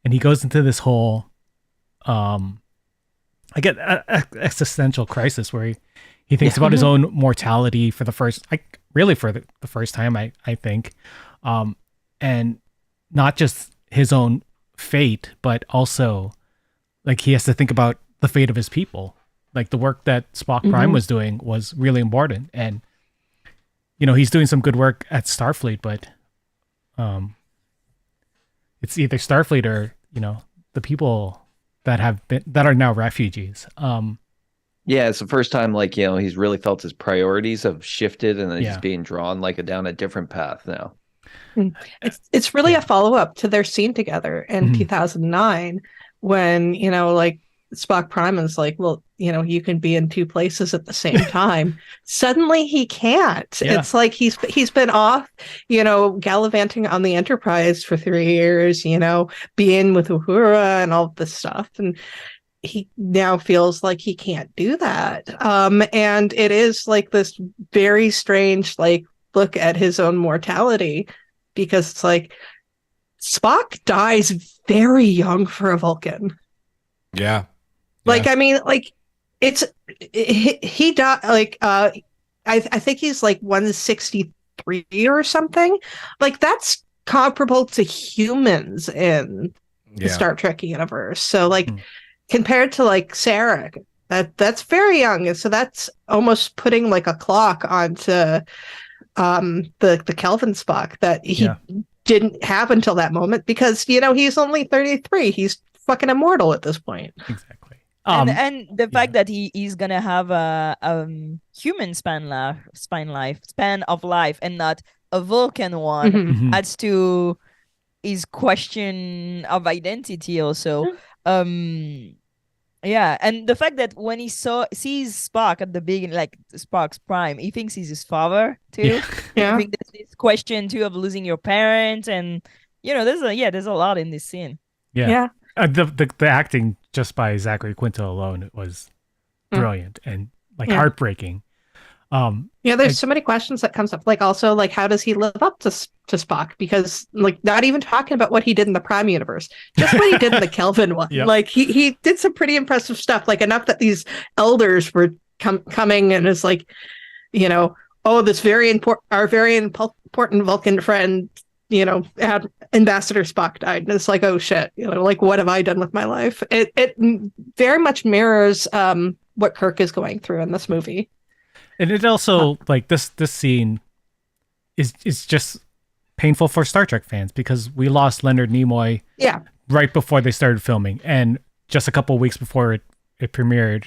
and he goes into this whole existential crisis where he thinks about his own mortality for the first time, I think, and not just his own fate, but also like he has to think about the fate of his people. Like the work that Spock Prime was doing was really important, and you know, he's doing some good work at Starfleet, but it's either Starfleet or, you know, the people that are now refugees. Yeah, it's the first time, like, you know, he's really felt his priorities have shifted, and then he's being drawn like down a different path now. It's really a follow-up to their scene together in 2009 when, you know, like Spock Prime is like, well, you know, you can be in two places at the same time. Suddenly he can't. It's like he's been off, you know, gallivanting on the Enterprise for 3 years, you know, being with Uhura and all this stuff, and he now feels like he can't do that. And it is like this very strange, like, look at his own mortality, because it's like Spock dies very young for a Vulcan. Yeah. Like, I mean, like, he died, like, I think he's like 163 or something. Like, that's comparable to humans in the Star Trek universe. So, like, compared to like Sarek, that's very young, and so that's almost putting like a clock onto the Kelvin Spock that he didn't have until that moment, because, you know, he's only 33. He's fucking immortal at this point. Exactly. And the fact that he's gonna have a human span of life and not a Vulcan one adds to his question of identity also. Yeah, and the fact that when he sees Spock at the beginning, like Spock's Prime, he thinks he's his father too. I think there's this question too of losing your parents, and you know, there's a lot in this scene. The acting just by Zachary Quinto alone was brilliant and like heartbreaking. There's so many questions that comes up, like, also, like, how does he live up to Spock? Because, like, not even talking about what he did in the Prime universe, just what he did in the Kelvin one. Like, he did some pretty impressive stuff, like enough that these elders were coming and is like, you know, oh, this our very important Vulcan friend, you know, had Ambassador Spock died, and it's like, oh shit, you know, like, what have I done with my life? It very much mirrors what Kirk is going through in this movie. And it also, like, this scene is just painful for Star Trek fans because we lost Leonard Nimoy right before they started filming, and just a couple of weeks before it premiered,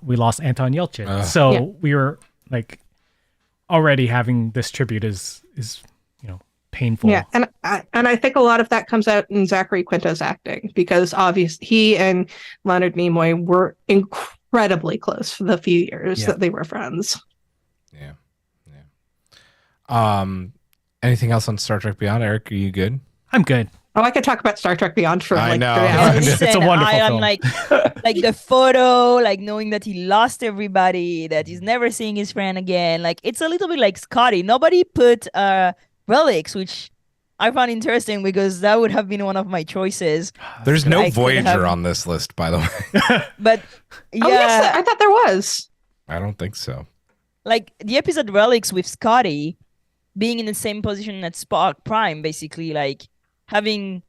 we lost Anton Yelchin. So we were like already having this tribute is painful. Yeah, and I think a lot of that comes out in Zachary Quinto's acting, because obviously he and Leonard Nimoy were incredibly close for the few years that they were friends. Yeah. Anything else on Star Trek Beyond? Eric, are you good? I'm good. Oh, I could talk about Star Trek Beyond for like 3 Yeah, hours. listen, It's a wonderful I am film. like the photo, like knowing that he lost everybody, that he's never seeing his friend again. Like it's a little bit like Scotty. Nobody put relics, which I found interesting because that would have been one of my choices. There's no I could Voyager have- on this list, by the way. But yeah, Oh, yes, I thought there was. I don't think so. like the episode relics with Scotty being in the same position at Spock Prime, basically like having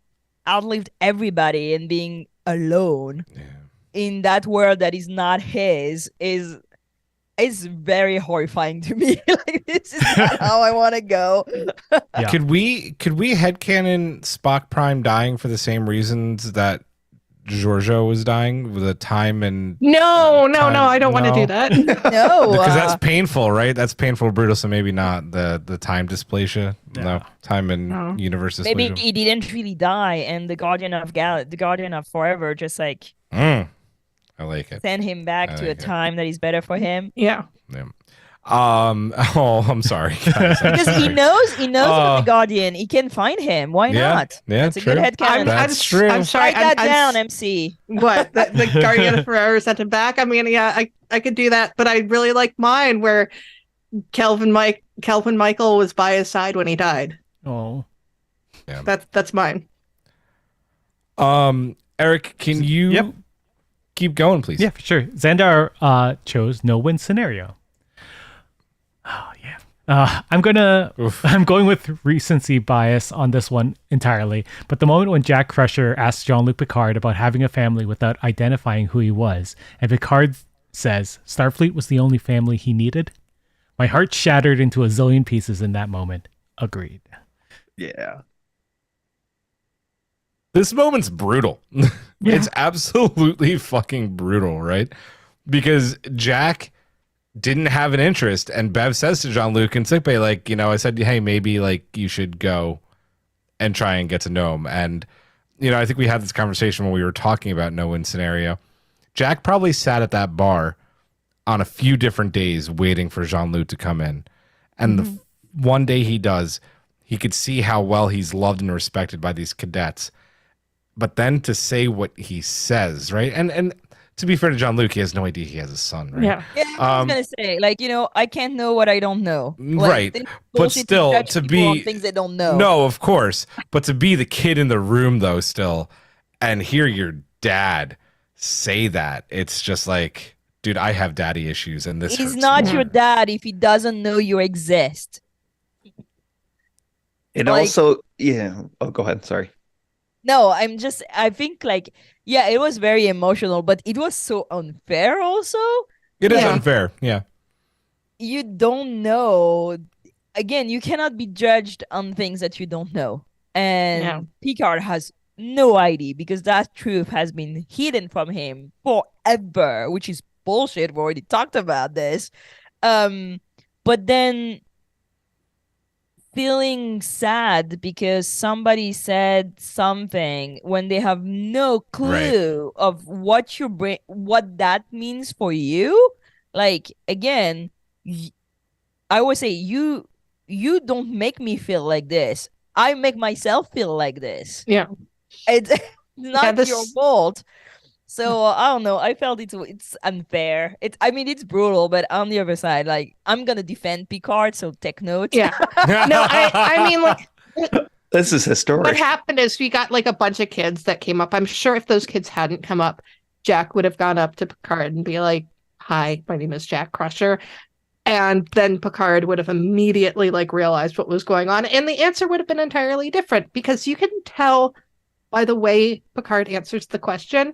outlived everybody and being alone in that world that is not his is very horrifying to me. Like this is not how I want to go. Yeah. Could we headcanon Spock Prime dying for the same reasons that Giorgio was dying with the time and No, time- I don't want to no. do that. No, because that's painful, right? That's painful, brutal. So maybe not the time dysplasia. Yeah. No, time and No. universe maybe dysplasia. he didn't really die, and the Guardian of Forever just like I like it. send him back I to a like it. time that is better for him. Yeah. Yeah. Oh, I'm sorry. guys. I'm Because sorry. he knows about the Guardian. He can find him. Why Yeah, not? yeah, That's a true. good headcanon. That's true. I'm sorry. Write that I'm down, MC. What? The Guardian of Forever sent him back? I mean, yeah, I could do that, but I really like mine where Kelvin Michael was by his side when he died. Oh, That's mine. Eric, can you keep going, please? yeah, for sure. Xandar chose no-win scenario. Oh yeah. I'm going with recency bias on this one entirely. But the moment when Jack Crusher asked Jean-Luc Picard about having a family without identifying who he was, and Picard says Starfleet was the only family he needed, my heart shattered into a zillion pieces in that moment. Agreed. Yeah. This moment's brutal. It's absolutely fucking brutal, right? Because Jack didn't have an interest, and Bev says to Jean-Luc in sickbay, like, I said, hey, maybe like you should go and try and get to know him. And I think we had this conversation when we were talking about no-win scenario. Jack probably sat at that bar on a few different days waiting for Jean-Luc to come in, and the one day he does, he could see how well he's loved and respected by these cadets. But then to say what he says, right? And to be fair to Jean-Luc, he has no idea he has a son, right? Yeah. Yeah, I was gonna say, like, I can't know what I don't know. Like, Right. it's But bullshit still, judge to people on be things they don't know. No, of course. But to be the kid in the room, though, still, and hear your dad say that, it's just like, dude, I have daddy issues, and this he's hurts not more. your dad if he doesn't know you exist. It Like- also, yeah. Oh, go ahead. Sorry. No, I think like, yeah, it was very emotional, but it was so unfair also. It is Yeah. unfair. Yeah. You don't know. Again, you cannot be judged on things that you don't know. And Yeah. Picard has no idea because that truth has been hidden from him forever, which is bullshit. We already talked about this. But then feeling sad because somebody said something when they have no clue of what what that means for you. Like, again, I always say you don't make me feel like this. I make myself feel like this. Yeah. It's not this- your fault. So I don't know. I felt it's unfair. It's brutal, but on the other side, like, I'm gonna defend Picard. So take notes. Yeah. No, I mean, like, This is historic. what happened is we got like a bunch of kids that came up. I'm sure if those kids hadn't come up, Jack would have gone up to Picard and be like, "Hi, my name is Jack Crusher." And then Picard would have immediately like realized what was going on. And the answer would have been entirely different because you can tell by the way Picard answers the question.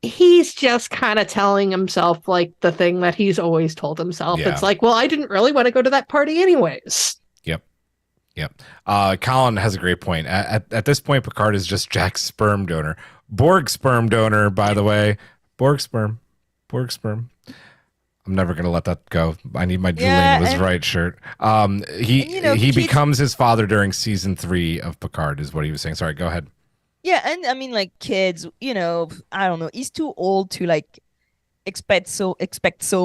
He's just kind of telling himself like the thing that he's always told himself. Yeah. It's like, well, I didn't really want to go to that party anyways. Yep. Colin has a great point. At this point, Picard is just Jack's sperm donor. Borg sperm donor, by the way. Borg sperm. I'm never gonna let that go. I need my Julian was right shirt. He becomes his father during season 3 of Picard, is what he was saying. Sorry, go ahead. Yeah, and I mean, like, kids, I don't know. He's too old to like expect so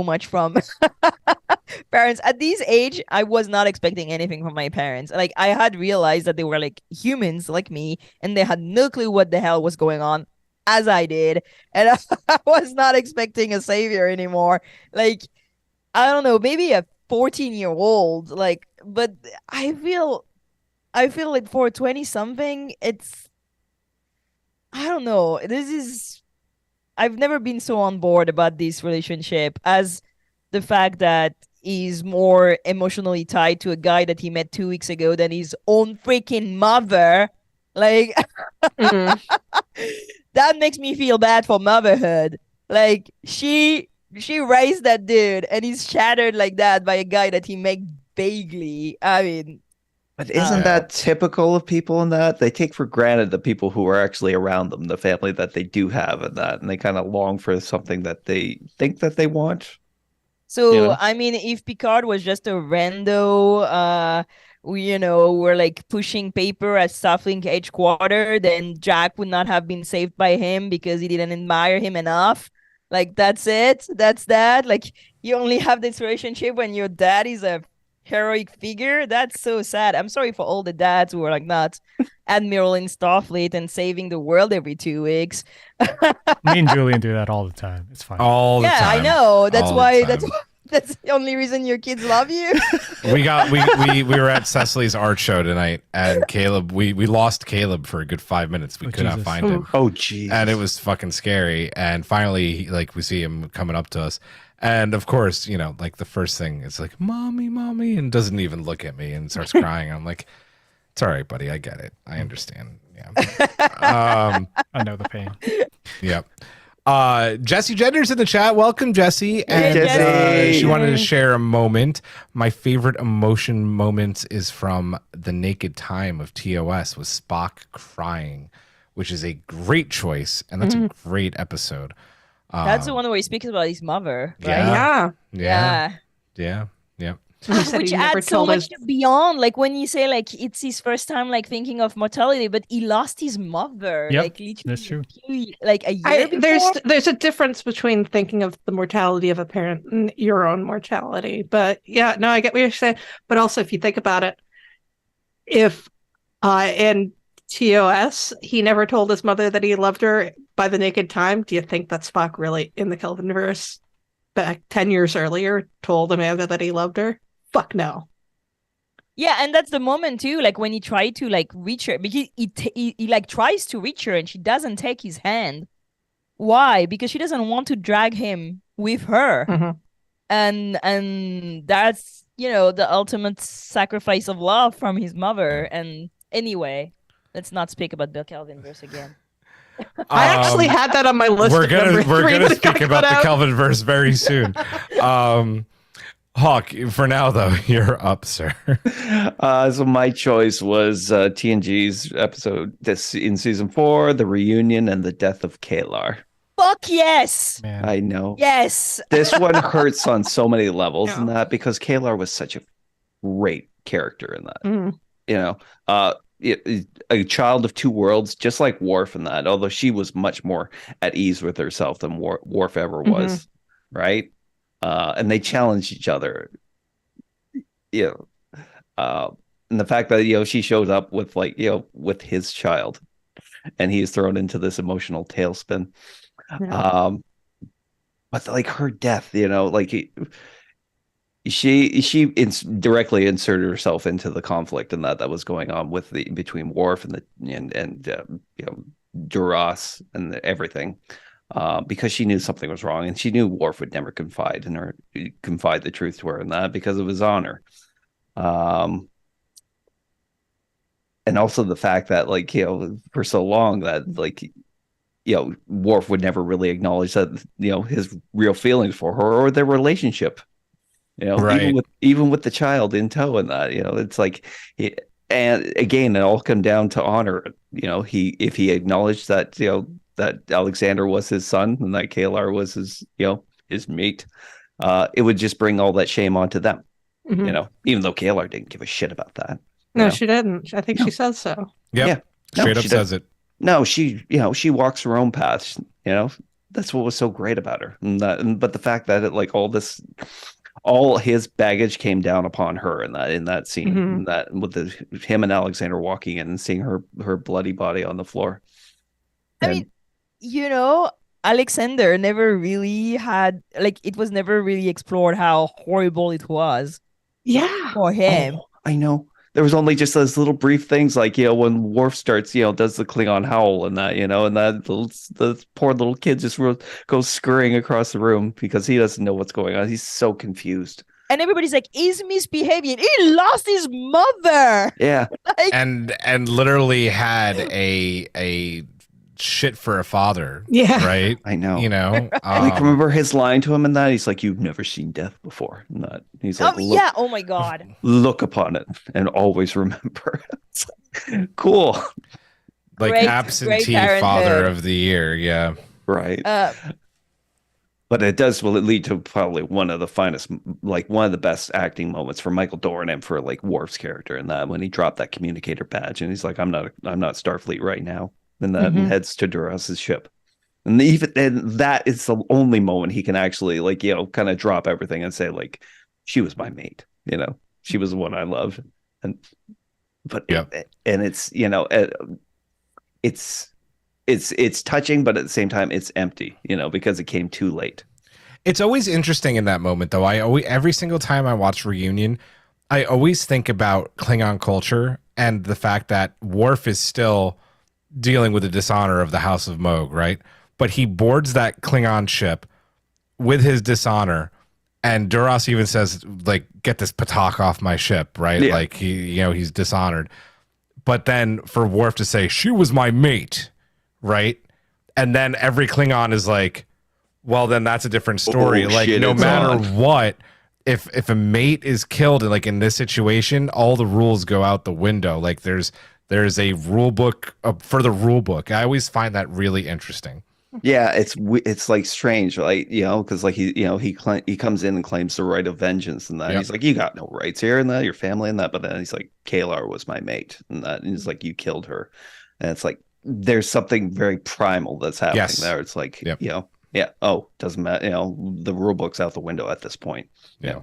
much from parents. At this age, I was not expecting anything from my parents. Like, I had realized that they were like humans like me, and they had no clue what the hell was going on, as I did, and I was not expecting a savior anymore. Like, I don't know, maybe a 14-year-old. Like, but I feel like for 20 something, I don't know. I've never been so on board about this relationship as the fact that he's more emotionally tied to a guy that he met 2 weeks ago than his own freaking mother. Like, that makes me feel bad for motherhood. Like, she raised that dude and he's shattered like that by a guy that he met vaguely. I mean, but isn't that typical of people in that? They take for granted the people who are actually around them, the family that they do have and that, and they kind of long for something that they think that they want. So, I mean, if Picard was just a rando, we're like pushing paper at Starfleet headquarters, then Jack would not have been saved by him because he didn't admire him enough. Like, that's it. That's that. Like, you only have this relationship when your dad is a heroic figure. That's so sad. I'm sorry for all the dads who are like not admiral in Starfleet and saving the world every 2 weeks. Me and Julian do that all the time. It's fine. All the time. I know. That's why. That's the only reason your kids love you. we were at Cecily's art show tonight, and Caleb, we lost Caleb for a good 5 minutes. We could not find him. Oh, geez. And it was fucking scary. And finally, like, we see him coming up to us. And of course, like the first thing is like, mommy, and doesn't even look at me and starts crying. I'm like, it's all right, buddy. I get it. I understand. Yeah. I know the pain. Yep. Jessie Jenner's in the chat. Welcome, Jessie. And Jessie. she wanted to share a moment. My favorite emotion moments is from The Naked Time of TOS with Spock crying, which is a great choice. And that's a great episode. That's the one where he speaks about his mother, right? Yeah. Which adds so much beyond, like when you say like it's his first time like thinking of mortality, but he lost his mother. Yep, like literally that's true. Like a year before. There's a difference between thinking of the mortality of a parent and your own mortality. But yeah, no, I get what you're saying. But also, if you think about it, if in TOS he never told his mother that he loved her by the naked time, do you think that Spock really in the Kelvinverse back 10 years earlier told Amanda that he loved her? Fuck no. Yeah, and that's the moment too, like when he tried to like reach her, because he like tries to reach her and she doesn't take his hand. Why? Because she doesn't want to drag him with her. And that's the ultimate sacrifice of love from his mother. And anyway, let's not speak about the Kelvinverse again. I actually had that on my list. We're gonna speak about the Kelvinverse very soon. Hawk, for now though, you're up, sir. So my choice was TNG's episode in season 4, the reunion and the death of Kayla. Fuck yes. Man. I know. Yes. This one hurts on so many levels in that, because Kayla was such a great character in that. A child of two worlds, just like Worf in that, although she was much more at ease with herself than Worf ever was, right? And they challenged each other. And the fact that she shows up with with his child, and he is thrown into this emotional tailspin. But like her death, she directly inserted herself into the conflict and that was going on between Worf and Duras and everything, because she knew something was wrong, and she knew Worf would never confide the truth to her in that because of his honor. And also the fact that for so long that Worf would never really acknowledge that his real feelings for her or their relationship. Right. Even with the child in tow and that, it's like And again, it all come down to honor. If he acknowledged that that Alexander was his son and that Kalar was his mate, it would just bring all that shame onto them. Mhm. Even though Kalar didn't give a shit about that. No, she didn't. I think she says so. Yep. Yeah. No, Straight up she says it. No, she walks her own path. That's what was so great about her. But the fact that all his baggage came down upon her in that scene, Mhm. that with him and Alexander walking in and seeing her bloody body on the floor. I mean, Alexander never really had, like, it was never really explored how horrible it was Yeah. for him. Oh, I know. There was only just those little brief things like, when Worf starts, does the Klingon howl and that, and the poor little kid just goes scurrying across the room because he doesn't know what's going on. He's so confused. And everybody's like, he's misbehaving. He lost his mother. Yeah. Like, And literally had a shit for a father. Yeah. Right? I know. Remember his line to him in that? He's like, "You've never seen death before." And that he's like, yeah. Oh my God. Look upon it and always remember. Cool. like Great absentee parenthood. father of the year. Yeah. Right. But it will lead to probably one of the finest, like one of the best acting moments for Michael Dorn and for like Worf's character in that, when he dropped that communicator badge and he's like, I'm not Starfleet right now. And that and heads to Duras's ship. And that is the only moment he can actually kind of drop everything and say, like, she was my mate, she was the one I loved. And it's touching, but at the same time it's empty, because it came too late. It's always interesting in that moment, though. Every single time I watch Reunion, I always think about Klingon culture and the fact that Worf is still dealing with the dishonor of the House of Moog, right? But he boards that Klingon ship with his dishonor, and Duras even says, like, get this Patak off my ship, right? Yeah. Like, he's dishonored. But then for Worf to say, she was my mate, right? And then every Klingon is like, well, then that's a different story. Oh, like, shit, no it's matter on. what, if a mate is killed, like in this situation, all the rules go out the window. Like there's a rule book for the rule book. I always find that really interesting. Yeah, it's like strange, right? Because like he comes in and claims the right of vengeance, and that Yep. he's like, you got no rights here, and that your family and that. But then he's like, Kalar was my mate, and that, and he's like, you killed her, and it's like there's something very primal that's happening there. It's like, Yep. Oh, doesn't matter. The rule book's out the window at this point. Yeah.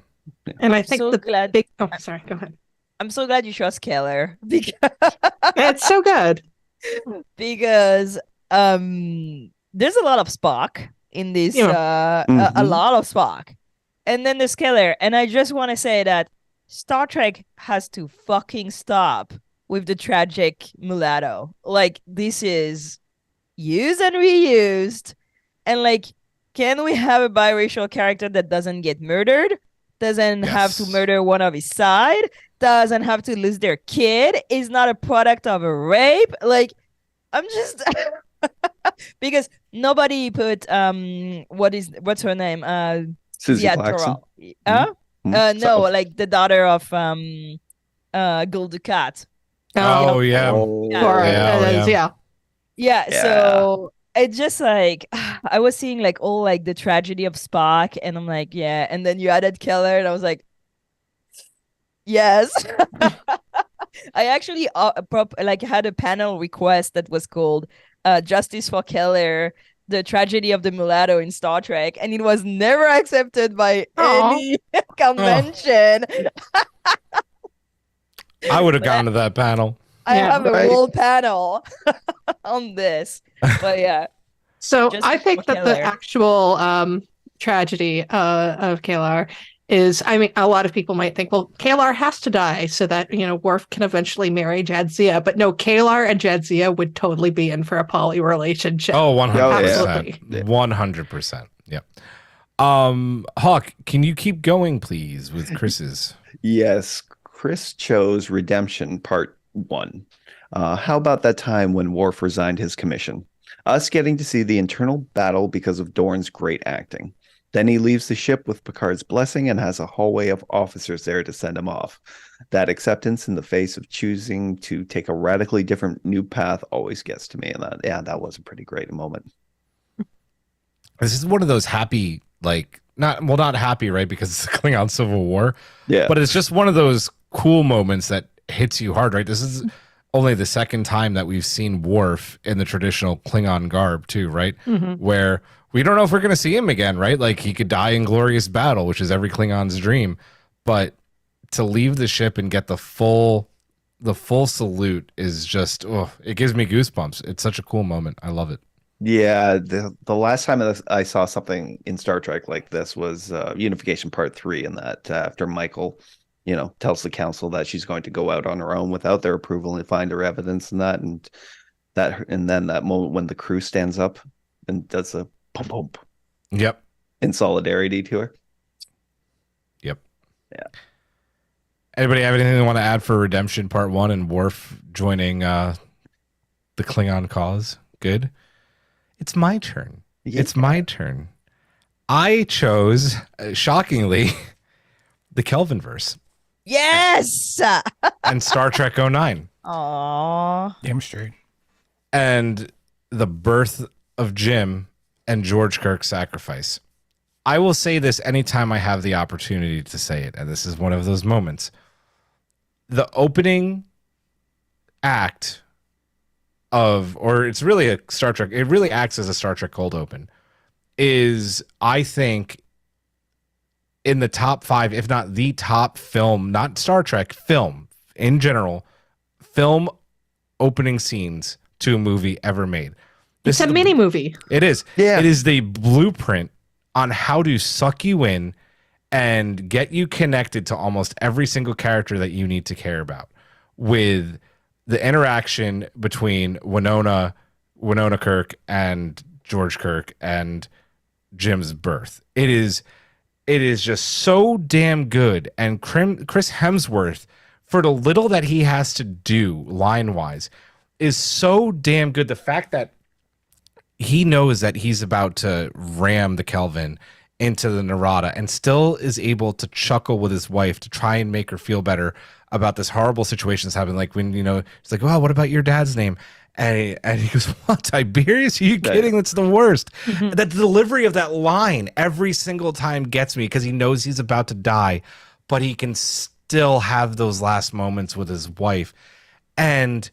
And I think So the glad. big. Oh, sorry. Go ahead. I'm so glad you trust Keller because It's so good. there's a lot of Spock in this, a Mhm. lot of Spock, and then there's Keller, and I just want to say that Star Trek has to fucking stop with the tragic mulatto. Like, this is used and reused, and like, can we have a biracial character that doesn't get murdered, doesn't have to Yes. murder one of his side, doesn't have to lose their kid, is not a product of a rape? Like, I'm just because nobody put what's her name, Susie yeah, Claxton. Torral. Mhm. No, So- like the daughter of Gul Dukat. Oh, yeah. Oh, Yeah. Or, Yeah. yeah. Yeah, Yeah. so it's just like I was seeing like all like the tragedy of Spock, and I'm like, yeah, and then you added Keller, and I was like, yes. I actually had a panel request that was called "Justice for Keller: The Tragedy of the Mulatto in Star Trek," and it was never accepted by Aw. any convention. I would have gone to that panel. I Yeah, have a right. whole panel on this, but yeah. So Just I think before that the Keller. actual tragedy of Kalar is, I mean, a lot of people might think, well, Kalar has to die so that, Worf can eventually marry Jadzia. But no, Kalar and Jadzia would totally be in for a poly relationship. Oh, 100%. Absolutely. 100%. Yep. Hawk, can you keep going, please, with Chris's? Yes, Chris chose Redemption Part 1. How about that time when Worf resigned his commission? Us getting to see the internal battle because of Dorn's great acting. Then he leaves the ship with Picard's blessing and has a hallway of officers there to send him off. That acceptance in the face of choosing to take a radically different new path always gets to me. And that was a pretty great moment. This is one of those happy, like, not happy, right? Because it's the Klingon Civil War. Yeah. But it's just one of those cool moments that hits you hard, right? This is only the second time that we've seen Worf in the traditional Klingon garb, too, right? Where we don't know if we're going to see him again, right? Like, he could die in glorious battle, which is every Klingon's dream. But to leave the ship and get the full salute is just, it gives me goosebumps. It's such a cool moment. I love it. Yeah, the last time I saw something in Star Trek like this was Unification Part 3, and that after Michael, tells the council that she's going to go out on her own without their approval and find her evidence and then that moment when the crew stands up and does a pump pump. Yep. In solidarity to her. Yep. Yeah. Anybody have anything they want to add for Redemption Part 1 and Worf joining the Klingon cause? Good. It's my turn. Yeah. It's my turn. I chose, shockingly, the Kelvinverse. Yes! And Star Trek 09. Aww. Damn straight. And the birth of Jim and George Kirk's sacrifice. I will say this anytime I have the opportunity to say it, and this is one of those moments. The opening act or it's really a Star Trek, it really acts as a Star Trek cold open, is, I think, in the top 5, if not the top film, not Star Trek, film in general, film opening scenes to a movie ever made. It's a mini movie. It is. Yeah. It is the blueprint on how to suck you in and get you connected to almost every single character that you need to care about, with the interaction between Winona Kirk and George Kirk and Jim's birth. It is just so damn good. And Chris Hemsworth, for the little that he has to do line-wise, is so damn good. The fact that he knows that he's about to ram the Kelvin into the Narada and still is able to chuckle with his wife to try and make her feel better about this horrible situation that's happening. Like when, it's like, oh, what about your dad's name? And he goes, what, Tiberius? Are you kidding? That's the worst. Mm-hmm. The delivery of that line every single time gets me, because he knows he's about to die, but he can still have those last moments with his wife. And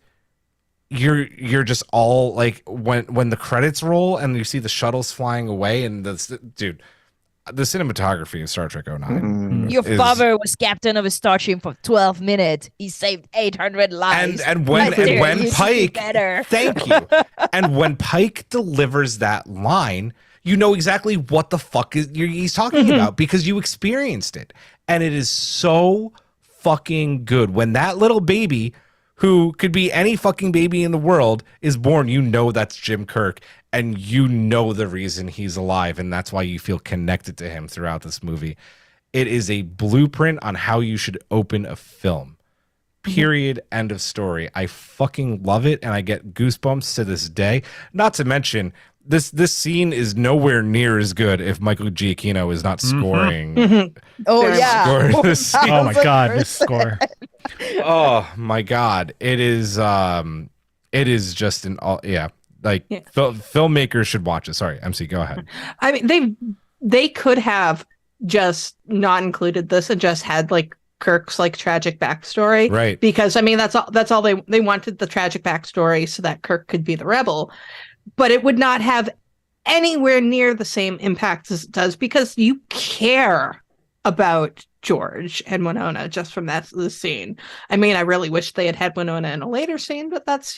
you're just all like, when the credits roll and you see the shuttles flying away, and the cinematography in Star Trek 09. Your father was captain of a starship for 12 minutes. He saved 800 lives. And when Pike, thank you. And when Pike delivers that line, you know exactly what the fuck he's talking about, because you experienced it. And it is so fucking good. When that little baby, who could be any fucking baby in the world, is born, you know that's Jim Kirk. And you know the reason he's alive, and that's why you feel connected to him throughout this movie. It is a blueprint on how you should open a film. Period. End of story. I fucking love it, and I get goosebumps to this day. Not to mention, this scene is nowhere near as good if Michael Giacchino is not scoring. Oh yeah. Oh my god, this score. Oh my god. It is just an all, yeah. Like, filmmakers should watch it. Sorry, MC, go ahead. I mean, they could have just not included this and just had like Kirk's like tragic backstory, right? Because I mean, that's all they wanted, the tragic backstory so that Kirk could be the rebel, but it would not have anywhere near the same impact as it does, because you care about George and Winona just from this scene. I mean, I really wish they had Winona in a later scene, but that's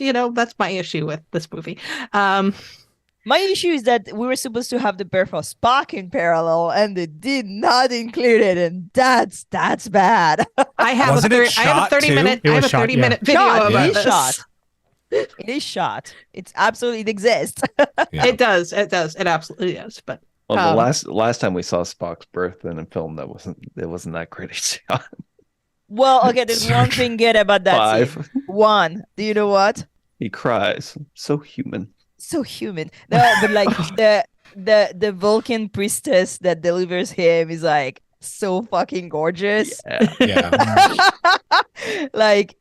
my issue with this movie. My issue is that we were supposed to have the birth of Spock in parallel, and they did not include it, and that's bad. I have a 30 minute video about this. It is shot. It exists. Yeah. It does. It absolutely is. But well, the last time we saw Spock's birth in a film, it wasn't that great a shot. Well, okay, there's one thing good about that scene. One, do you know what? He cries. So human. So human. No, but like the Vulcan priestess that delivers him is like so fucking gorgeous. Yeah. Like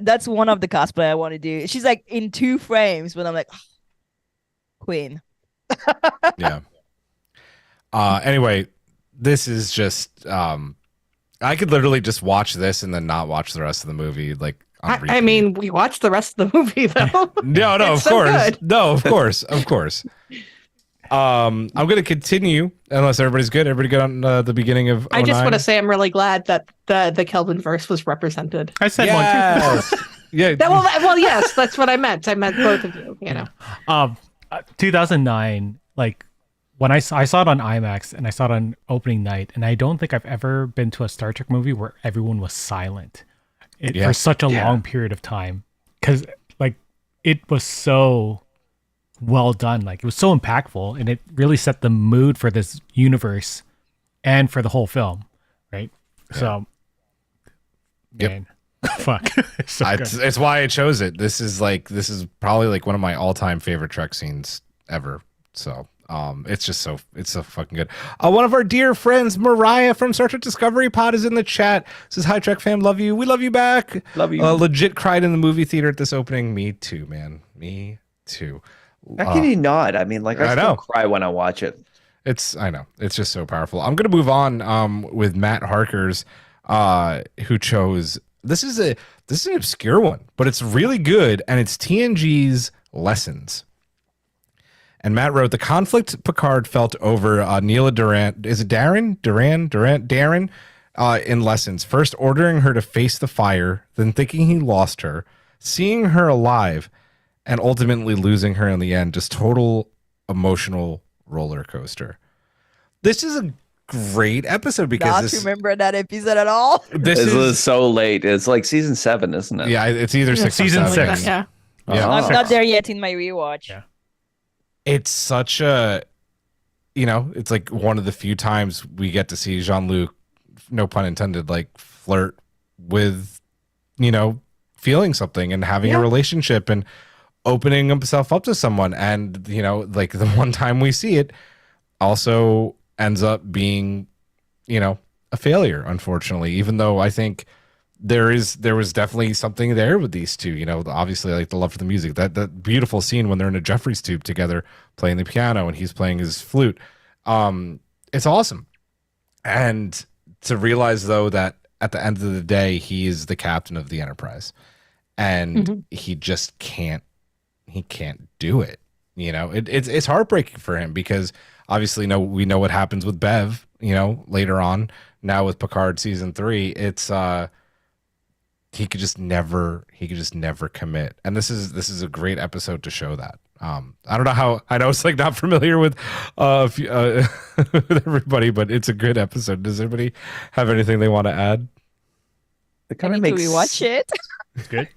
that's one of the cosplay I want to do. She's like in 2 frames, but I'm like, oh, queen. Yeah. Anyway, this is just I could literally just watch this and then not watch the rest of the movie. Like, on I mean, we watched the rest of the movie though. no, of so course, good. no, of course, of course. I'm going to continue unless everybody's good. Everybody good on the beginning of 09? I just want to say I'm really glad that the Kelvin verse was represented. I said Yes. Yeah. Well, yes, that's what I meant. I meant both of you. You know. 2009, like when I saw it on IMAX and I saw it on opening night, and I don't think I've ever been to a Star Trek movie where everyone was silent for such a long period of time, because like it was so well done, like it was so impactful, and it really set the mood for this universe and for the whole film, right? So, man, fuck, it's so good. It's why I chose it. This is probably like one of my all-time favorite Trek scenes ever. So it's so fucking good. One of our dear friends, Mariah from Star Trek Discovery Pod, is in the chat. Says, "Hi Trek fam, love you. We love you back. Love you." Legit cried in the movie theater at this opening. Me too, man. Me too. How can you not? I mean, like I still cry when I watch it. I know. It's just so powerful. I'm gonna move on with Matt Harker's who chose this is an obscure one, but it's really good, and it's TNG's Lessons. And Matt wrote, the conflict Picard felt over Neela Durant, is it Darren, in Lessons, first ordering her to face the fire, then thinking he lost her, seeing her alive, and ultimately losing her in the end. Just total emotional roller coaster. This is a great episode because Not remember that episode at all. This is so late. It's like season 7, isn't it? Yeah, it's either 6 or season 7. 6. Yeah. Yeah. I'm not there yet in my rewatch. Yeah. It's such a, it's like one of the few times we get to see Jean-Luc, no pun intended, like flirt with, feeling something and having a relationship and opening himself up to someone. And, like the one time we see it also ends up being, a failure, unfortunately, even though I think there was definitely something there with these two, obviously like the love for the music, that beautiful scene when they're in a Jeffries tube together playing the piano and he's playing his flute. It's awesome. And to realize though that at the end of the day, he is the captain of the Enterprise and he just can't do it. It's heartbreaking for him because obviously we know what happens with Bev, later on. Now with Picard season 3, it's he could just never commit. And this is a great episode to show that. I don't know how, I know it's like not familiar with with everybody, but it's a good episode. Does anybody have anything they want to add? It kind of makes we watch it. It's good.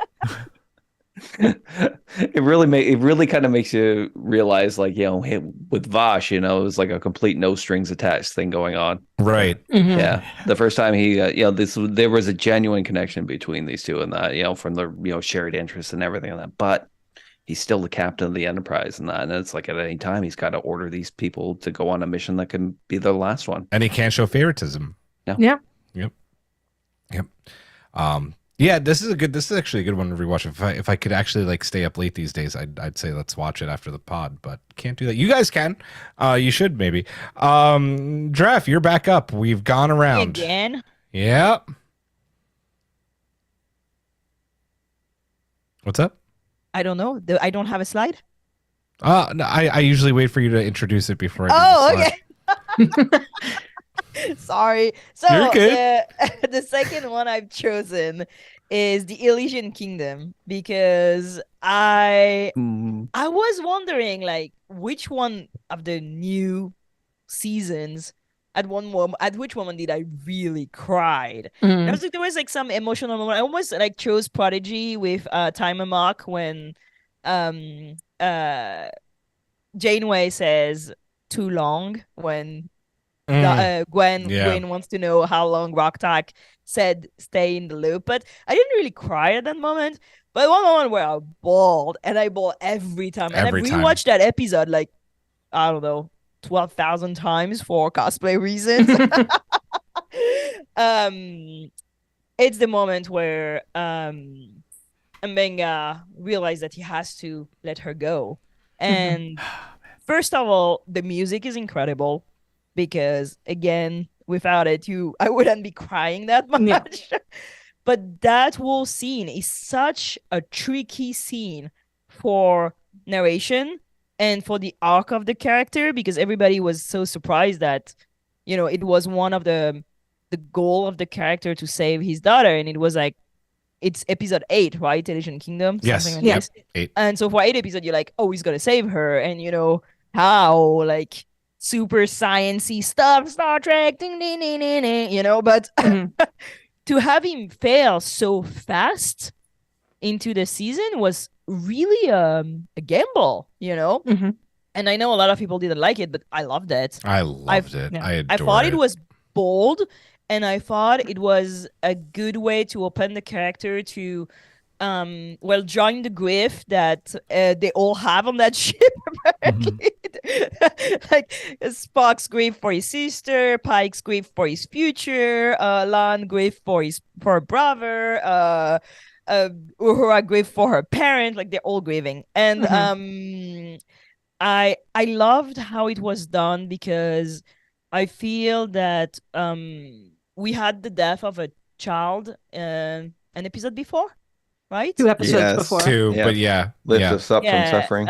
it really kind of makes you realize, like, with Vash, it was like a complete no strings attached thing going on. Right. Mm-hmm. Yeah. The first time he, there was a genuine connection between these two and that, from the, shared interests and everything like that. But he's still the captain of the Enterprise and that. And it's like at any time he's got to order these people to go on a mission that can be the last one. And he can't show favoritism. No. Yeah. Yep. Yeah, this is actually a good one to rewatch. If I could actually like stay up late these days, I'd say let's watch it after the pod, but can't do that. You guys can. You should maybe. Dref, you're back up. We've gone around. Again? Yep. What's up? I don't know. I don't have a slide. No, I usually wait for you to introduce it before I do the slide. Okay. Sorry. So You're good. The second one I've chosen is the Elysian Kingdom because I was wondering like which one of the new seasons at which moment did I really cried. There was like some emotional moment. I almost like chose Prodigy with Time and Mark when Janeway says too long when Gwen wants to know how long Roktak said stay in the loop. But I didn't really cry at that moment. But one moment where I bawled, and I bawl every time. And I've rewatched that episode like, I don't know, 12,000 times for cosplay reasons. It's the moment where Mbenga realized that he has to let her go. And first of all, the music is incredible because, again, without it, I wouldn't be crying that much. Yeah. But that whole scene is such a tricky scene for narration and for the arc of the character, because everybody was so surprised that, it was one of the goal of the character to save his daughter. And it was like, it's episode 8, right? Elysian Kingdom? Yes. Something like this. 8. And so for 8 episodes, you're like, oh, he's going to save her. And how, like, super sciencey stuff, Star Trek, ding, ding, ding, ding, ding, but to have him fail so fast into the season was really a gamble, And I know a lot of people didn't like it, but I loved it. I loved it. Yeah. I thought it was bold, and I thought it was a good way to open the character to join the grief that they all have on that ship, apparently. Like Spock's grief for his sister, Pike's grief for his future, Lan grief for her brother, Uhura grief for her parent. Like, they're all grieving. And I loved how it was done, because I feel that we had the death of a child an episode before, right? 2 episodes before. 2, but lifts us up from suffering,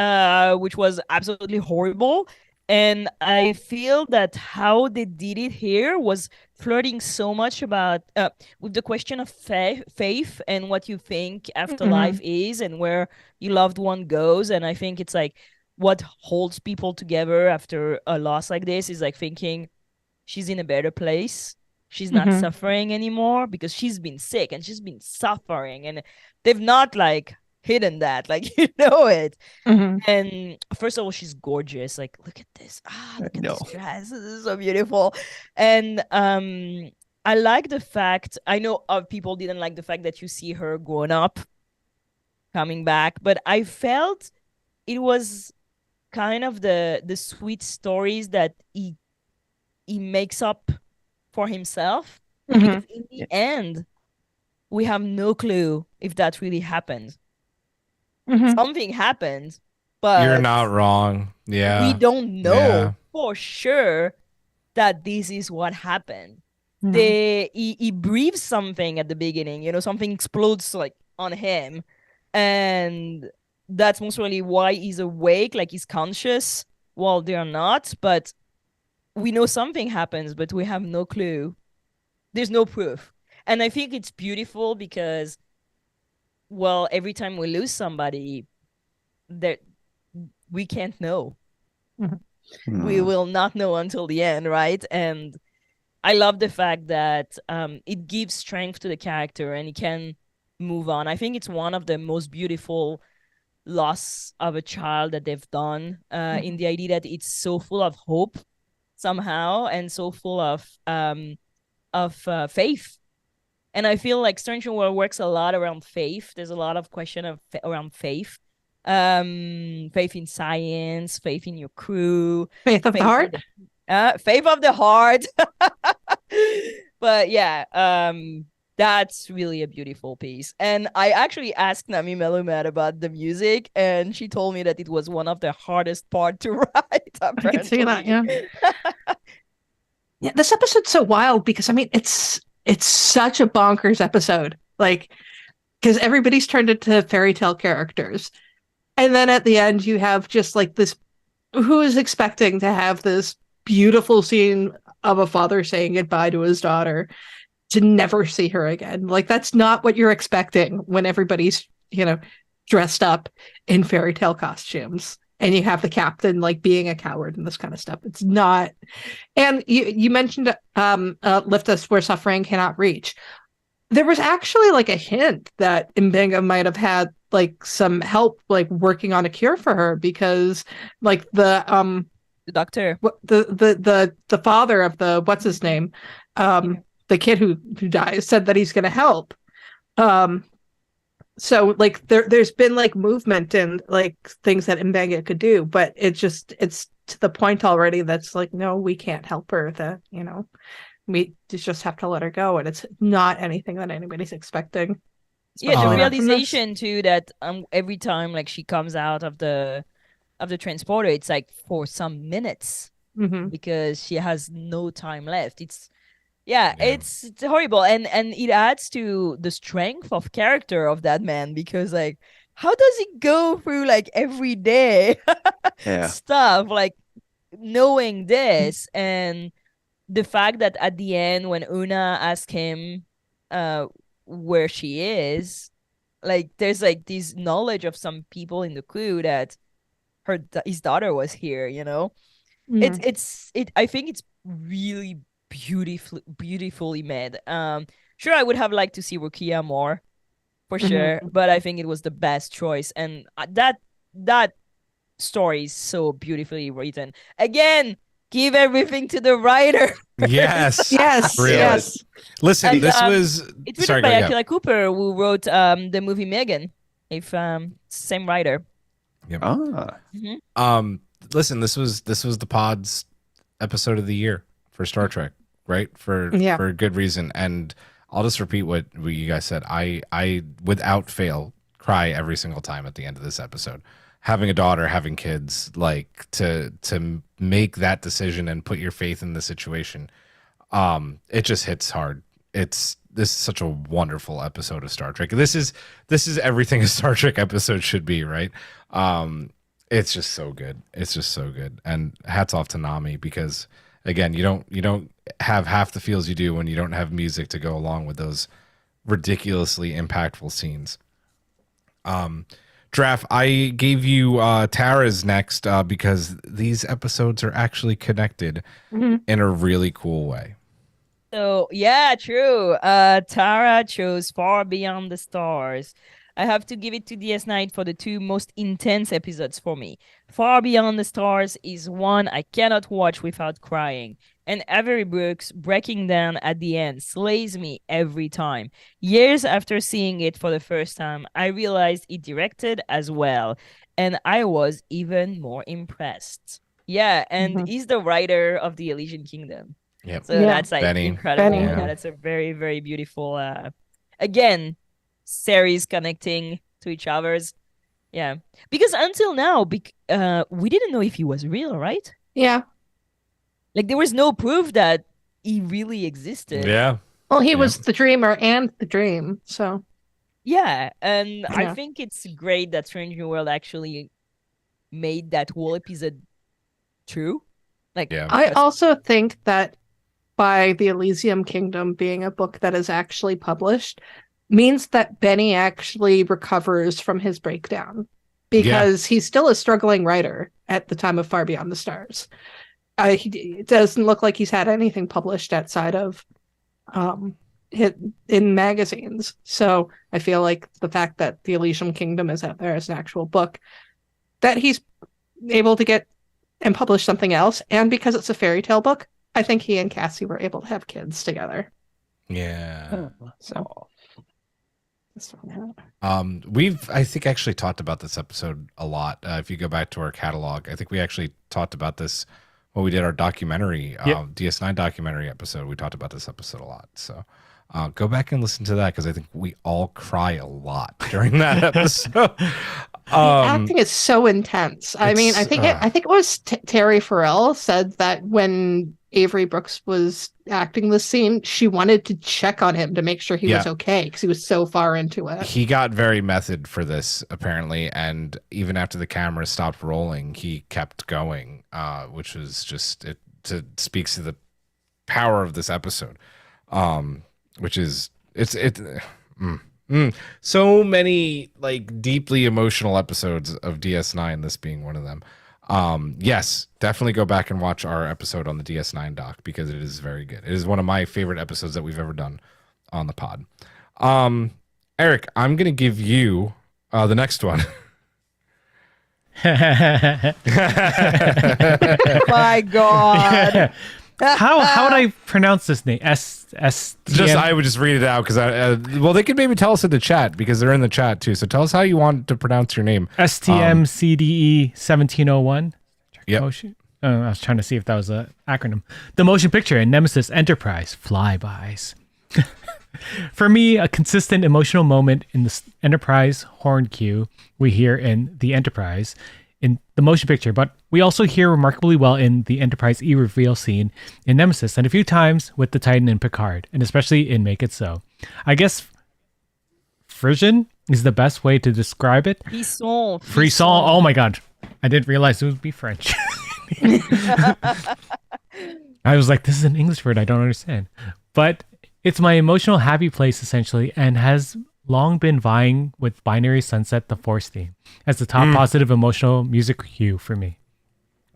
which was absolutely horrible. And I feel that how they did it here was flirting so much about with the question of faith and what you think afterlife is and where your loved one goes. And I think it's like what holds people together after a loss like this is like thinking she's in a better place. She's not suffering anymore because she's been sick and she's been suffering, and they've not like hidden that, like, it. And first of all, she's gorgeous. Like, look at this. Look at this dress. This is so beautiful. And I like the fact, I know people didn't like the fact that you see her grown up coming back, but I felt it was kind of the sweet stories that he makes up for himself, because in the end we have no clue if that really happened. Something happened, but you're not wrong. We don't know for sure that this is what happened. He breathes something at the beginning, something explodes like on him, and that's most probably why he's awake, like he's conscious while they're not. But we know something happens, but we have no clue. There's no proof. And I think it's beautiful because, well, every time we lose somebody, that we can't know. We will not know until the end, right? And I love the fact that it gives strength to the character and he can move on. I think it's one of the most beautiful loss of a child that they've done, in the idea that it's so full of hope somehow and so full of faith. And I feel like Strange New World works a lot around faith. There's a lot of question around faith. Faith in science, faith in your crew. Faith of the heart? Faith of the heart. But yeah, that's really a beautiful piece. And I actually asked Nami Melumat about the music, and she told me that it was one of the hardest part to write. I can see that, yeah. Yeah, this episode's so wild because, I mean, it's such a bonkers episode. Like, because everybody's turned into fairy tale characters. And then at the end, you have just like this, who is expecting to have this beautiful scene of a father saying goodbye to his daughter to never see her again. Like, that's not what you're expecting when everybody's, dressed up in fairy tale costumes. And you have the captain like being a coward and this kind of stuff. It's not. And you mentioned lift us where suffering cannot reach. There was actually like a hint that Mbenga might have had like some help like working on a cure for her, because like the doctor, the father of the what's his name, the kid who dies, said that he's going to help. So there's been like movement and like things that Mbenga could do, but it's to the point already that's like, no, we can't help her. That, you know, we just have to let her go, and it's not anything that anybody's expecting. Yeah, the especially not from this. realization too that every time like she comes out of the transporter, it's like for some minutes Mhm. because she has no time left. It's it's horrible, and it adds to the strength of character of that man, because like how does he go through like every day Yeah. stuff, like knowing this, and the fact that at the end when Una asked him where she is, like there's like this knowledge of some people in the crew that his daughter was here, you know. Mhm. I think it's really beautifully made. Sure, I would have liked to see Rukia more, for sure, but I think it was the best choice, and that story is so beautifully written. Again, give everything to the writer. Yes. Yes, Really. yes. Listen, And, this was It's written sorry, by go, yeah. Akira Cooper, who wrote the movie Megan. If same writer. Listen, this was the pod's episode of the year for Star Trek, right? For a good reason. And I'll just repeat what you guys said. I without fail cry every single time at the end of this episode. Having a daughter, having kids, like to make that decision and put your faith in the situation, it just hits hard. This is such a wonderful episode of Star Trek. This is everything a Star Trek episode should be, right? It's just so good. It's just so good. And hats off to Nami, because again, you don't have half the feels you do when you don't have music to go along with those ridiculously impactful scenes. Draft, I gave you Tara's next because these episodes are actually connected in a really cool way. So yeah, true. Tara chose Far Beyond the Stars. I have to give it to DS9 for the two most intense episodes for me. Far Beyond the Stars is one I cannot watch without crying, and Avery Brooks breaking down at the end slays me every time. Years after seeing it for the first time, I realized he directed as well, and I was even more impressed. Yeah, and he's the writer of The Elysian Kingdom. Yep. So that's like Benny. incredible. Benny, Yeah, that's a very, very beautiful again, series connecting to each other's. Yeah. Because until now, we didn't know if he was real, right? Yeah. Like there was no proof that he really existed. Yeah. Well, he was the dreamer and the dream, so. Yeah, and I Yeah. think it's great that Strange New World actually made that whole episode true. Like I also think that by the Elysium Kingdom being a book that is actually published means that Benny actually recovers from his breakdown, because he's still a struggling writer at the time of Far Beyond the Stars. It doesn't look like he's had anything published outside of in magazines. So I feel like the fact that the Elysium Kingdom is out there as an actual book, that he's able to get and publish something else, and because it's a fairy tale book, I think he and Cassie were able to have kids together. Yeah. So We've, I think, actually talked about this episode a lot. If you go back to our catalog, I think we actually talked about this when we did our documentary, DS9 documentary episode. We talked about this episode a lot. So go back and listen to that, because I think we all cry a lot during that episode. the acting is so intense. I mean, I think it was Terry Farrell said that when Avery Brooks was acting the scene, she wanted to check on him to make sure he was okay, because he was so far into it. He got very method for this, apparently, and even after the camera stopped rolling, he kept going, which was just speaks to the power of this episode, which is so many like deeply emotional episodes of DS9, this being one of them. Yes, definitely go back and watch our episode on the DS9 doc, because it is very good. It is one of my favorite episodes that we've ever done on the pod. Eric, I'm going to give you the next one. my God. How would I pronounce this name? I would just read it out, because well, they could maybe tell us in the chat, because they're in the chat too. So tell us how you want to pronounce your name. STMCDE 1701. Yep. Oh, shoot. I was trying to see if that was an acronym. The motion picture in Nemesis Enterprise flybys. For me, a consistent emotional moment in the Enterprise horn cue we hear in the Enterprise in the motion picture, but we also hear remarkably well in the Enterprise E reveal scene in Nemesis and a few times with the Titan in Picard, and especially in Make It So. I guess frisson is the best way to describe it. Frisson. Oh my god. I didn't realize it would be French. I was like, this is an English word I don't understand. But it's my emotional happy place essentially, and has long been vying with Binary Sunset, the Force theme, as the top positive emotional music cue for me.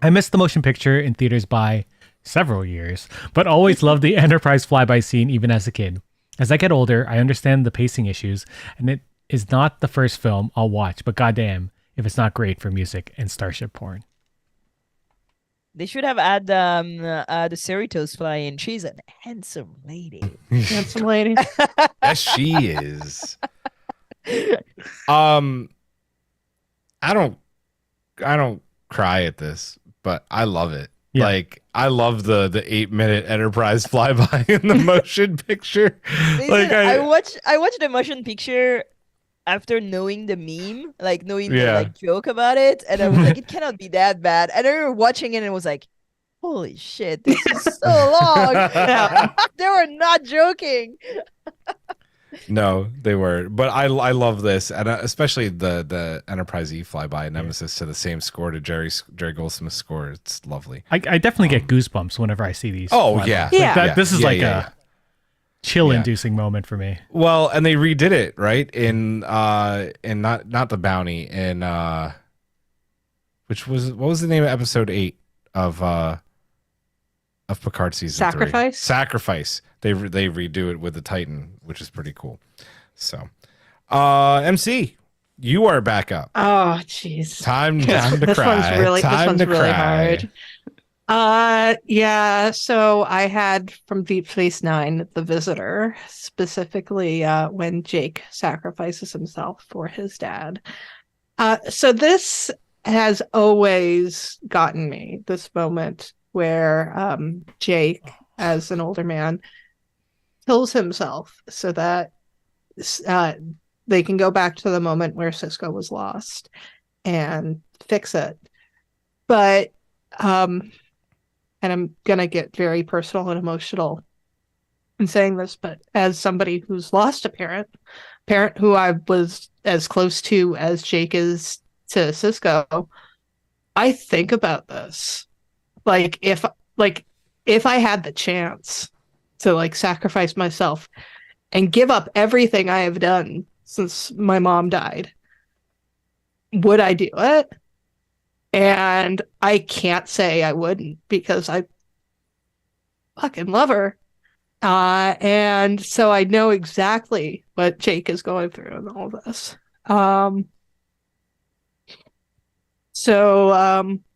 I missed the motion picture in theaters by several years, but always loved the Enterprise flyby scene even as a kid. As I get older, I understand the pacing issues, and it is not the first film I'll watch, but goddamn if it's not great for music and starship porn. They should have had the Cerritos fly in. She's a handsome lady. Handsome lady. Yes, she is. I don't cry at this, but I love it. Yeah. Like, I love the 8-minute Enterprise flyby in the motion picture. Listen, Like I watched the motion picture after knowing the meme, like knowing the like joke about it, and I was like, it cannot be that bad. And I remember watching it and it was like, holy shit, this is so long. They were not joking. No, they were, but I love this, and especially the Enterprise E flyby Nemesis to the same score to Jerry Goldsmith's score. It's lovely. I definitely get goosebumps whenever I see these. Oh flybys. yeah, this is a chill-inducing moment for me. Well, and they redid it right in not the bounty in what was the name of episode 8 of Picard season 3? Sacrifice. They redo it with the Titan, which is pretty cool. So, MC, you are back up. Oh, jeez. Time to cry. This one's really hard. Yeah. So I had from Deep Space Nine, The Visitor, specifically when Jake sacrifices himself for his dad. So this has always gotten me, this moment where Jake, as an older man, kills himself so that they can go back to the moment where Sisko was lost and fix it. But and I'm gonna get very personal and emotional in saying this, but as somebody who's lost a parent who I was as close to as Jake is to Sisko, I think about this. Like if I had the chance to sacrifice myself and give up everything I have done since my mom died, would I do it? And I can't say I wouldn't, because I fucking love her. And so I know exactly what Jake is going through in all this.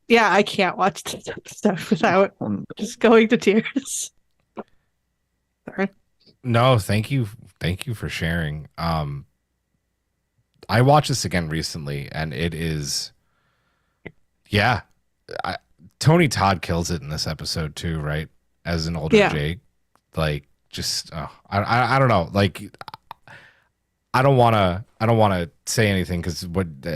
Yeah, I can't watch this episode without just going to tears. Sorry. No, thank you for sharing. I watched this again recently, and it is, Tony Todd kills it in this episode too, right? As an older Jake, I don't know, I don't want to say anything, because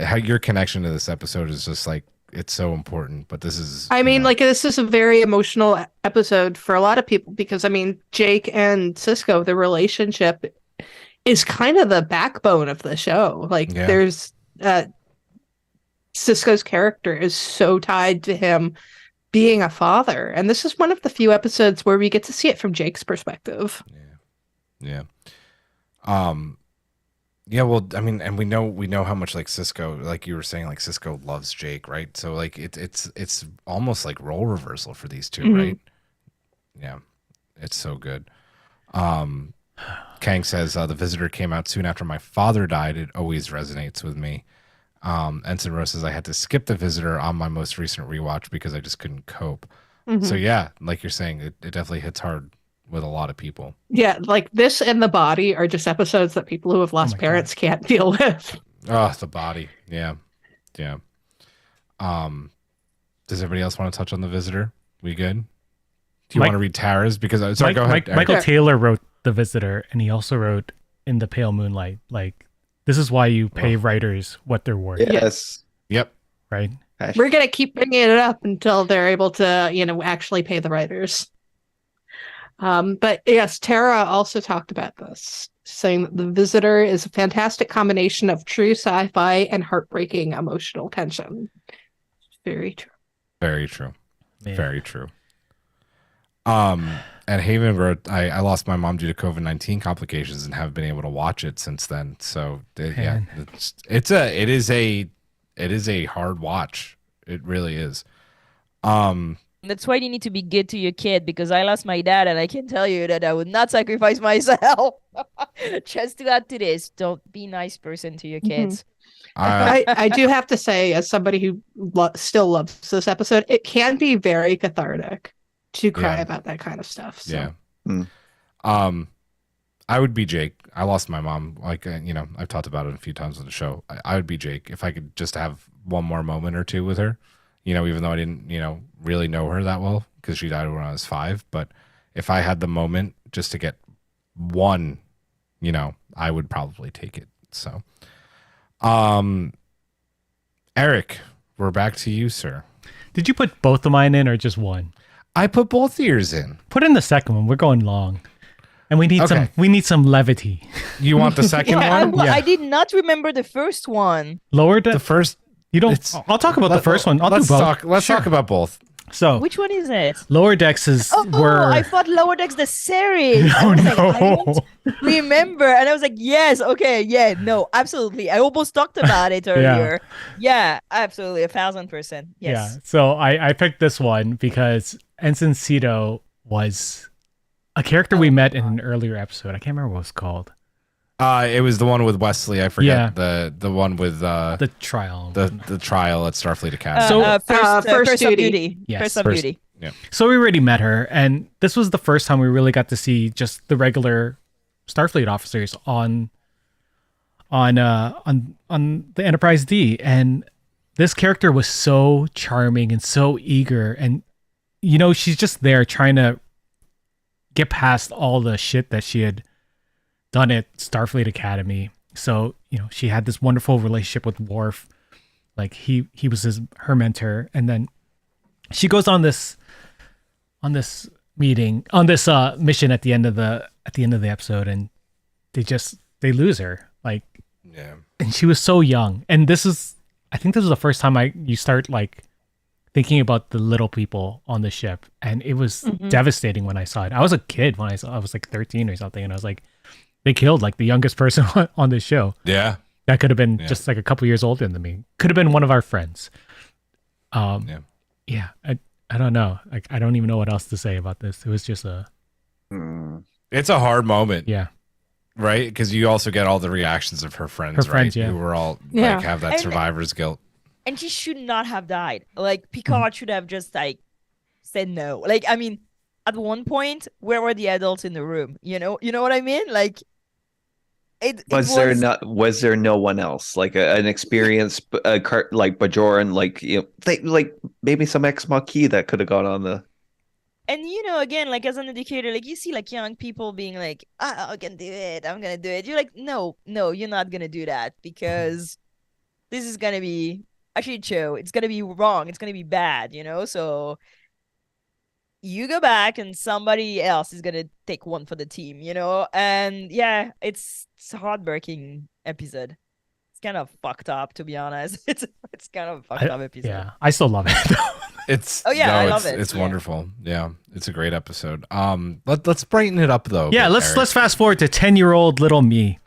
how your connection to this episode is just it's so important. But this is, this is a very emotional episode for a lot of people, because Jake and Sisko, the relationship is kind of the backbone of the show. There's Sisko's character is so tied to him being a father, and this is one of the few episodes where we get to see it from Jake's perspective. Well, and we know how much Sisko, like you were saying, Sisko loves Jake, right? So it's almost like role reversal for these two, right? Yeah, it's so good. Kang says The Visitor came out soon after my father died. It always resonates with me. Ensign Rose says I had to skip The Visitor on my most recent rewatch because I just couldn't cope. So yeah, like you're saying, it definitely hits hard with a lot of people. Yeah, this and The Body are just episodes that people who have lost parents can't deal with. Oh, The Body. Yeah. Does everybody else want to touch on the Visitor? We good? Do you Mike- want to read Tara's? Because sorry, go ahead. Eric. Michael Taylor wrote The Visitor, and he also wrote In the Pale Moonlight. Like, this is why you pay writers what they're worth, Yes. Yep. right? We're going to keep bringing it up until they're able to, actually pay the writers. But yes, Tara also talked about this, saying that The Visitor is a fantastic combination of true sci-fi and heartbreaking emotional tension. Very true. Very true. Man. Very true. And Haven wrote, I lost my mom due to COVID-19 complications and have been able to watch it since then. So yeah, Man. it is a hard watch. It really is. That's why you need to be good to your kid, because I lost my dad and I can tell you that I would not sacrifice myself just to add to this. Don't be a nice person to your kids. I do have to say, as somebody who still loves this episode, it can be very cathartic to cry about that kind of stuff. So. Yeah. Mm. I would be Jake. I lost my mom. Like, I've talked about it a few times on the show. I would be Jake if I could just have one more moment or two with her, even though I didn't, really know her that well because she died when I was 5. But if I had the moment just to get one, I would probably take it. So, Eric, we're back to you, sir. Did you put both of mine in or just one? I put both ears in. Put in the second one. We're going long. And we need some levity. You want the second one? Yeah. I did not remember the first one. Lower The first. You don't. I'll talk about the first one. Let's do both. Let's talk about both. So Which one is it? Lower Decks is I thought Lower Decks the series. I Oh was like, I no! don't remember, and I was like, yes, okay, yeah, no, absolutely. I almost talked about it earlier. Yeah, absolutely, 1000%. Yes. Yeah. So I picked this one because Ensign Cito was a character we met in an earlier episode. I can't remember what it was called. It was the one with Wesley. I forget the one with The trial. the trial at Starfleet Academy. First Duty. Duty. Yes, First of First- Duty. So we already met her, and this was the first time we really got to see just the regular Starfleet officers on the Enterprise D. And this character was so charming and so eager, and she's just there trying to get past all the shit that she had done at Starfleet Academy. So she had this wonderful relationship with Worf, like he was her mentor, and then she goes on this mission at the end of the episode, and they lose her, like, and she was so young. And I think this was the first time you start like thinking about the little people on the ship, and it was devastating when I saw it. I was a kid when I was like 13 or something, and I was like, they killed like the youngest person on this show. Yeah. That could have been just like a couple years older than me. Could have been one of our friends. Yeah. I don't know. Like, I don't even know what else to say about this. It was just It's a hard moment. yeah. Right? Because you also get all the reactions of her friends, friends, right? yeah. Who were all Yeah. like have that And- survivor's guilt. And she should not have died. Like, Picard should have just like said no. Like, I mean, at one point, where were the adults in the room? You know what I mean? Like, Was there no one else, like an experienced like Bajoran, like maybe some ex Maquis that could have gone on the. And again, like as an educator, like you see like young people being like, I can do it, I'm gonna do it. You're like, no, you're not gonna do that, because this is gonna be a shit show. It's gonna be wrong. It's gonna be bad, So you go back and somebody else is gonna take one for the team, And yeah, it's a heartbreaking episode. It's kind of fucked up, to be honest. It's kind of a fucked up episode. Yeah. I still love it. I love it. It's Yeah. wonderful. Yeah, it's a great episode. Let's brighten it up though. Yeah, let's fast forward to 10-year-old little me,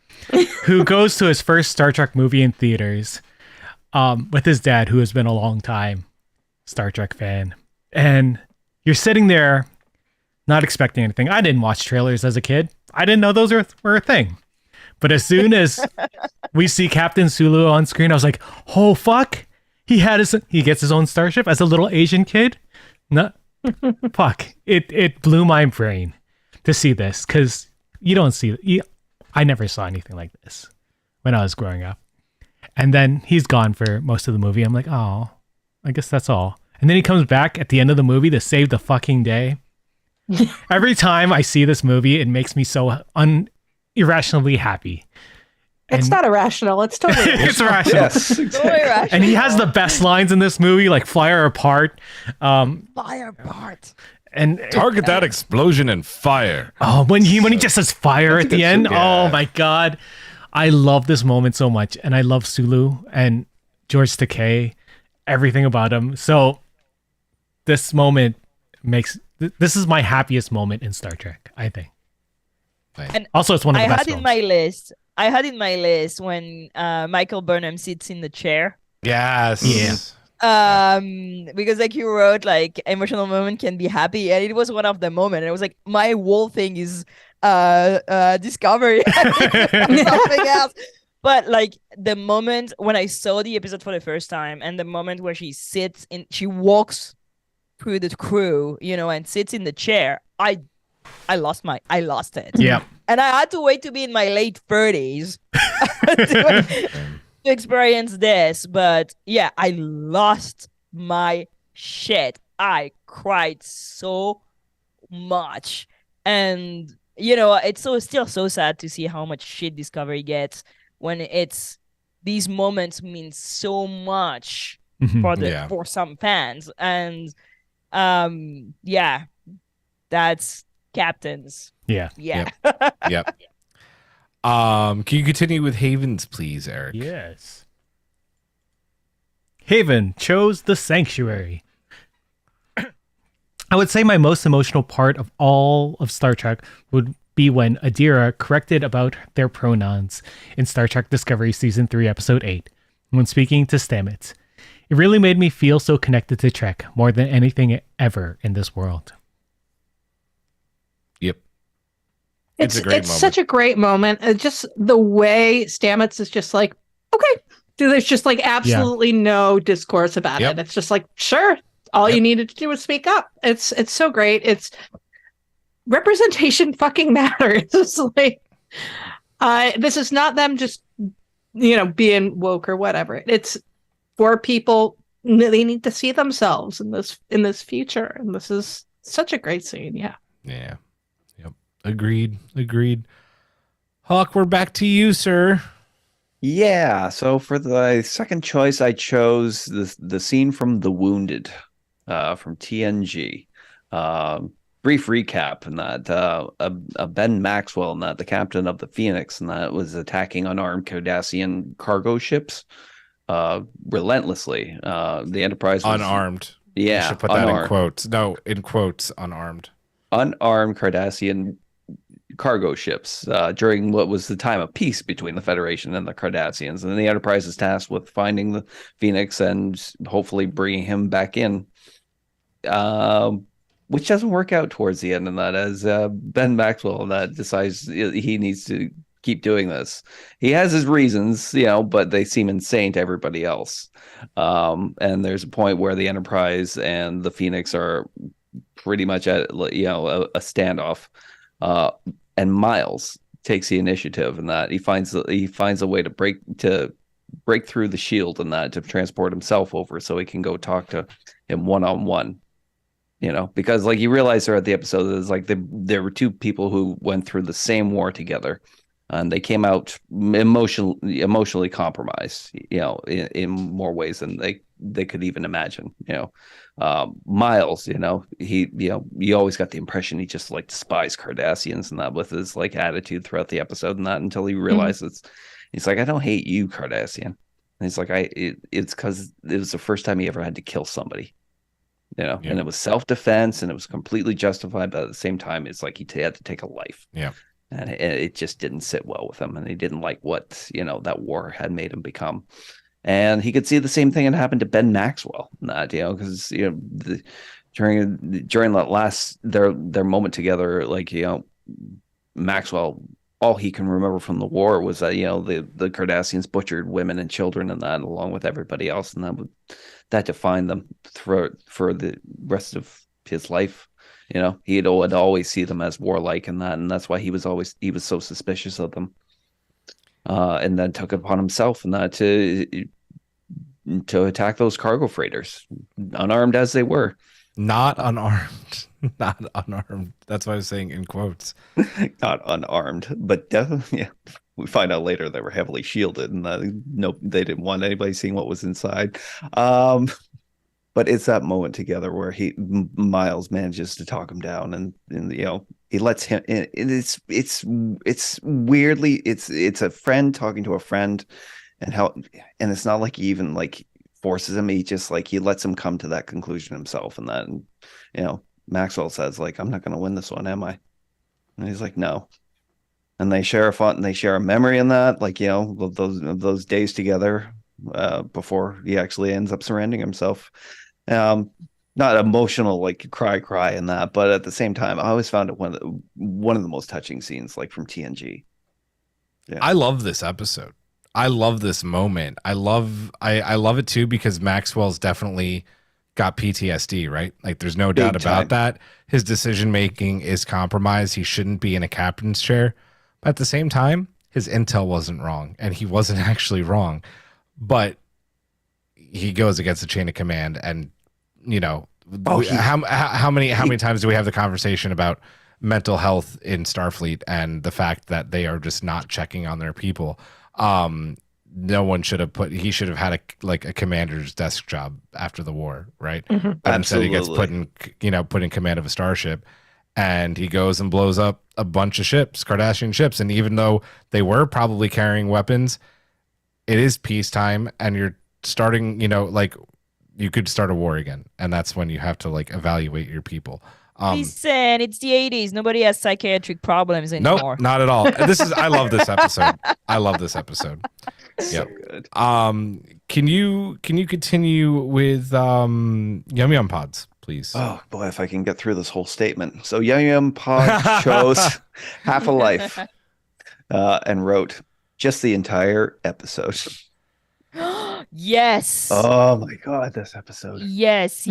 who goes to his first Star Trek movie in theaters, with his dad, who has been a long time Star Trek fan. And you're sitting there, not expecting anything. I didn't watch trailers as a kid. I didn't know those were a thing. But as soon as we see Captain Sulu on screen, I was like, oh fuck! He gets his own starship as a little Asian kid. No, fuck! It blew my brain to see this, because I never saw anything like this when I was growing up. And then he's gone for most of the movie. I'm like, oh, I guess that's all. and then he comes back at the end of the movie to save the fucking day. Every time I see this movie, it makes me so irrationally happy. It's not irrational. It's totally irrational. It's irrational. Yes, So irrational. And he has the best lines in this movie, like fly her apart. Fire apart. And Target that explosion and fire. oh, when he just says fire That's at a the good end. scene. Oh Yeah. my god, I love this moment so much, and I love Sulu and George Takei, everything about him. So this moment this is my happiest moment in Star Trek, I think. And Also, it's one of I the best had in films. my list. I had in my list when Michael Burnham sits in the chair. Yes. Yeah. Because like you wrote, like emotional moment can be happy, and it was one of the moments. It was like my whole thing is discovery, something else. But like the moment when I saw the episode for the first time, and the moment where she walks through the crew, and sits in the chair, I lost it. Yeah. And I had to wait to be in my late 30s to experience this. But yeah, I lost my shit. I cried so much. And, it's still so sad to see how much shit Discovery gets when these moments mean so much Mhm. for some fans. And yeah, that's Captains. Yeah. Yeah. Yep. Can you continue with Havens, please, Eric? Yes. Haven chose the sanctuary. I would say my most emotional part of all of Star Trek would be when Adira corrected about their pronouns in Star Trek Discovery Season 3, Episode 8, when speaking to Stamets. It really made me feel so connected to Trek more than anything ever in this world. Yep. It's a great moment. such a great moment. Just the way Stamets is just like, okay. There's just like absolutely no discourse about Yep. it. It's just like, sure, all you needed to do was speak up. It's so great. It's representation fucking matters. It's like this is not them just being woke or whatever. It's for people. They need to see themselves in this future, and this is such a great scene. Yeah. Yeah. Yep. Agreed. Hawk, we're back to you, sir. Yeah, so for the second choice, I chose the scene from The Wounded, from TNG. Brief recap, and that Ben Maxwell, and that the captain of the Phoenix, and that was attacking unarmed Cardassian cargo ships relentlessly. The Enterprise was Unarmed. Yeah, You should put that in unarmed. quotes. No, in quotes, unarmed. Unarmed Cardassian cargo ships during what was the time of peace between the Federation and the Cardassians. And then the Enterprise is tasked with finding the Phoenix and hopefully bringing him back in, which doesn't work out towards the end. And that as Ben Maxwell decides he needs to keep doing this. He has his reasons, but they seem insane to everybody else. And there's a point where the Enterprise and the Phoenix are pretty much at a standoff. And Miles takes the initiative, and that he finds a way to break through the shield, and that to transport himself over so he can go talk to him one-on-one. Because like you realize throughout the episode, there's like there were two people who went through the same war together, and they came out emotionally compromised, in more ways than they could even imagine. Miles, you always got the impression he just like despised Cardassians, and that with his like attitude throughout the episode, and that until he realizes he's like, I don't hate you, Cardassian. And he's like, it's because it was the first time he ever had to kill somebody. And it was self-defense, and it was completely justified, but at the same time, it's like he had to take a life. Yeah. And it just didn't sit well with him, and he didn't like what that war had made him become. And he could see the same thing had happened to Ben Maxwell, because during that last their moment together, like Maxwell, all he can remember from the war was that the Cardassians butchered women and children, and that along with everybody else, and that defined them for the rest of his life. He'd always see them as warlike, and that's why he was so suspicious of them. And then took it upon himself and that to to attack those cargo freighters, unarmed as they were. Not unarmed. Not unarmed. That's why I was saying in quotes. Not unarmed, but definitely, yeah. We find out later they were heavily shielded, and they didn't want anybody seeing what was inside. But it's that moment together where Miles manages to talk him down, and he lets him. It's weirdly it's a friend talking to a friend, and it's not like he even like forces him. He just like he lets him come to that conclusion himself, and then Maxwell says like, "I'm not going to win this one, am I?" And he's like, "No." And they share a memory in that, like those days together before he actually ends up surrendering himself. Not emotional like cry in that, but at the same time, I always found it one of the most touching scenes, like from TNG. Yeah. I love this episode. I love this moment. I love it too because Maxwell's definitely got PTSD, right? Like there's no doubt about that. His decision making is compromised. He shouldn't be in a captain's chair. But at the same time, his intel wasn't wrong, and he wasn't actually wrong. But he goes against the chain of command, and how many times do we have the conversation about mental health in Starfleet and the fact that they are just not checking on their people? No one should have he should have had a commander's desk job after the war, right? Mm-hmm. But instead he gets put in command of a starship, and he goes and blows up a bunch of ships, Cardassian ships. And even though they were probably carrying weapons, it is peacetime, and you're starting, you could start a war again, and that's when you have to evaluate your people. Listen, it's the 80s. Nobody has psychiatric problems anymore. Nope, not at all. I love this episode. I love this episode. So good. Can you continue with Yum Yum Pods, please? Oh boy, if I can get through this whole statement. So Yum Yum Pod chose half a life and wrote just the entire episode. Yes. Oh my god, this episode. Yes.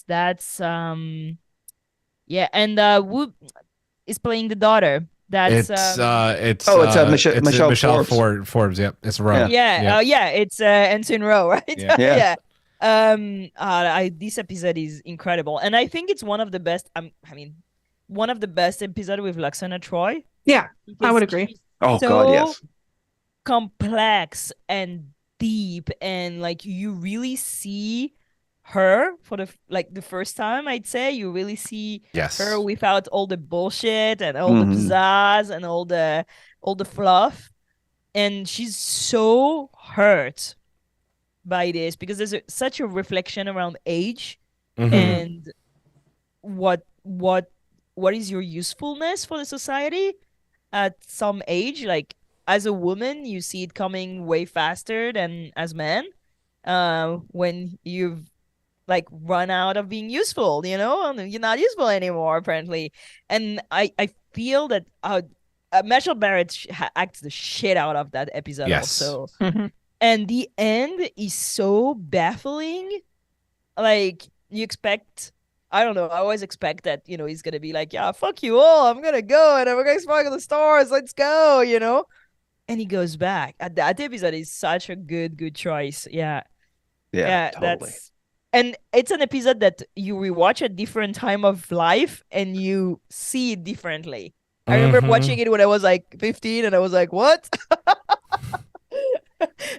That's yeah, and who is playing the daughter? That's Michelle Forbes. Yep, it's Rowe. Yeah. It's Ensign Rowe, right? Yeah. This episode is incredible, and I think it's one of the best. One of the best episodes with Luxana Troy. Yeah, I would agree. Oh god, yes. Complex and deep, and you really see her for the first time. I'd say you really see her without all the bullshit and all the pizzazz and all the fluff, and she's so hurt by this because there's such a reflection around age and what is your usefulness for the society at some age. Like as a woman, you see it coming way faster than as men when you've run out of being useful, and you're not useful anymore apparently. And I feel that Michelle Barrett acts the shit out of that episode also. And the end is so baffling. Like you expect, I don't know, I always expect that, he's gonna be like, yeah, fuck you all, I'm gonna go and we're gonna sparkle the stars, let's go, and he goes back. That episode is such a good choice. Yeah, totally. And it's an episode that you rewatch at different time of life and you see it differently. I remember watching it when I was 15 and I was like, what?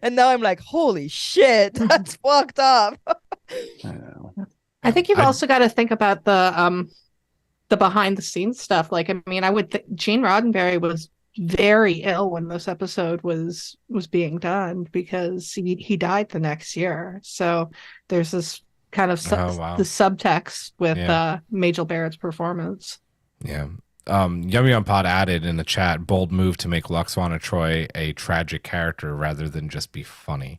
And now I'm like, holy shit, that's fucked up. I think you've also got to think about the behind the scenes stuff. I would think Gene Roddenberry was very ill when this episode was being done because he died the next year. So there's this kind of the subtext with Majel Barrett's performance. Yeah. Yum Yum Pod added in the chat, bold move to make Luxana Troy a tragic character rather than just be funny.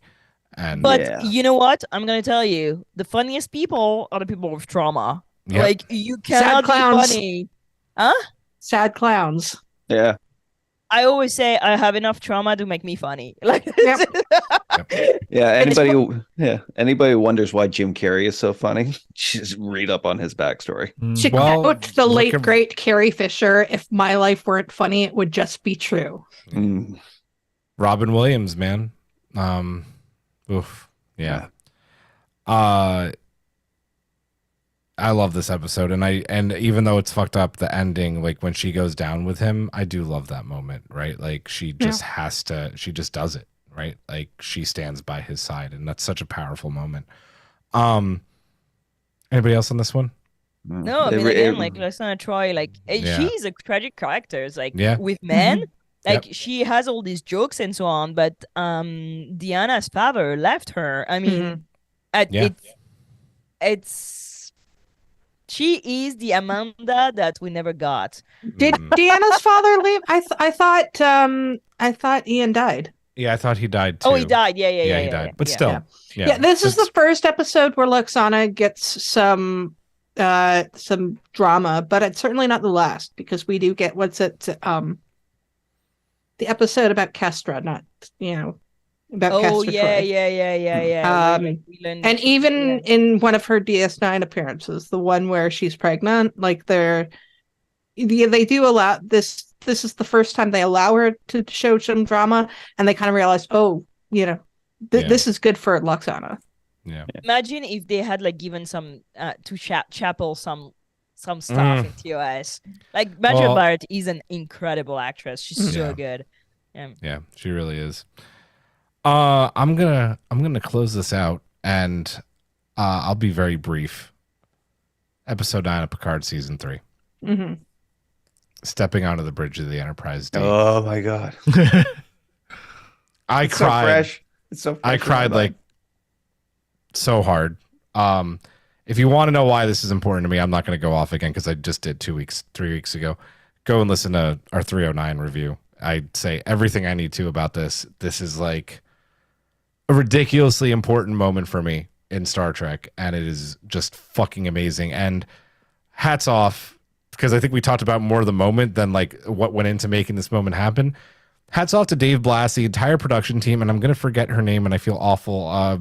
But you know what? I'm going to tell you, the funniest people are the people with trauma. Yep. You cannot be funny. Huh? Sad clowns. Yeah. I always say I have enough trauma to make me funny. Anybody who wonders why Jim Carrey is so funny, just read up on his backstory. Check out the late great Carrie Fisher. If my life weren't funny, it would just be true. Robin Williams, man. Oof. Yeah. I love this episode, and even though it's fucked up, the ending, like when she goes down with him, I do love that moment, right? Like she just she just does it, right? Like she stands by his side, and that's such a powerful moment. Anybody else on this one? No, I mean, again, like Lysana Troy, like she's a tragic character. It's like with men, like she has all these jokes and so on, but Deanna's father left her. I mean, it's she is the Amanda that we never got. Did Deanna's father leave? I thought Ian died. Yeah, I thought he died too. Oh, he died. Yeah, he died. But still, this is the first episode where Lysana gets some drama, but it's certainly not the last, because we do get the episode about Kestra, not about Kestra. Yeah. And even in one of her DS9 appearances, the one where she's pregnant, like they do allow this. This is the first time they allow her to show some drama, and they kind of realize, this is good for Lysana. Yeah. Imagine if they had like given some to Chapel some stuff in TOS. Like Margaret Barrett is an incredible actress. She's so good. Yeah, she really is. I'm gonna close this out, and I'll be very brief. Episode 9 of Picard season 3. Mm-hmm. Stepping onto the bridge of the Enterprise D. Oh my god! I cried. So fresh. It's so fresh. I cried like so hard. If you want to know why this is important to me, I'm not going to go off again because I just did 3 weeks ago. Go and listen to our 309 review. I'd say everything I need to about this. This is like a ridiculously important moment for me in Star Trek, and it is just fucking amazing. And hats off, because I think we talked about more of the moment than like what went into making this moment happen. Hats off to Dave Blass, the entire production team, and I'm going to forget her name, and I feel awful.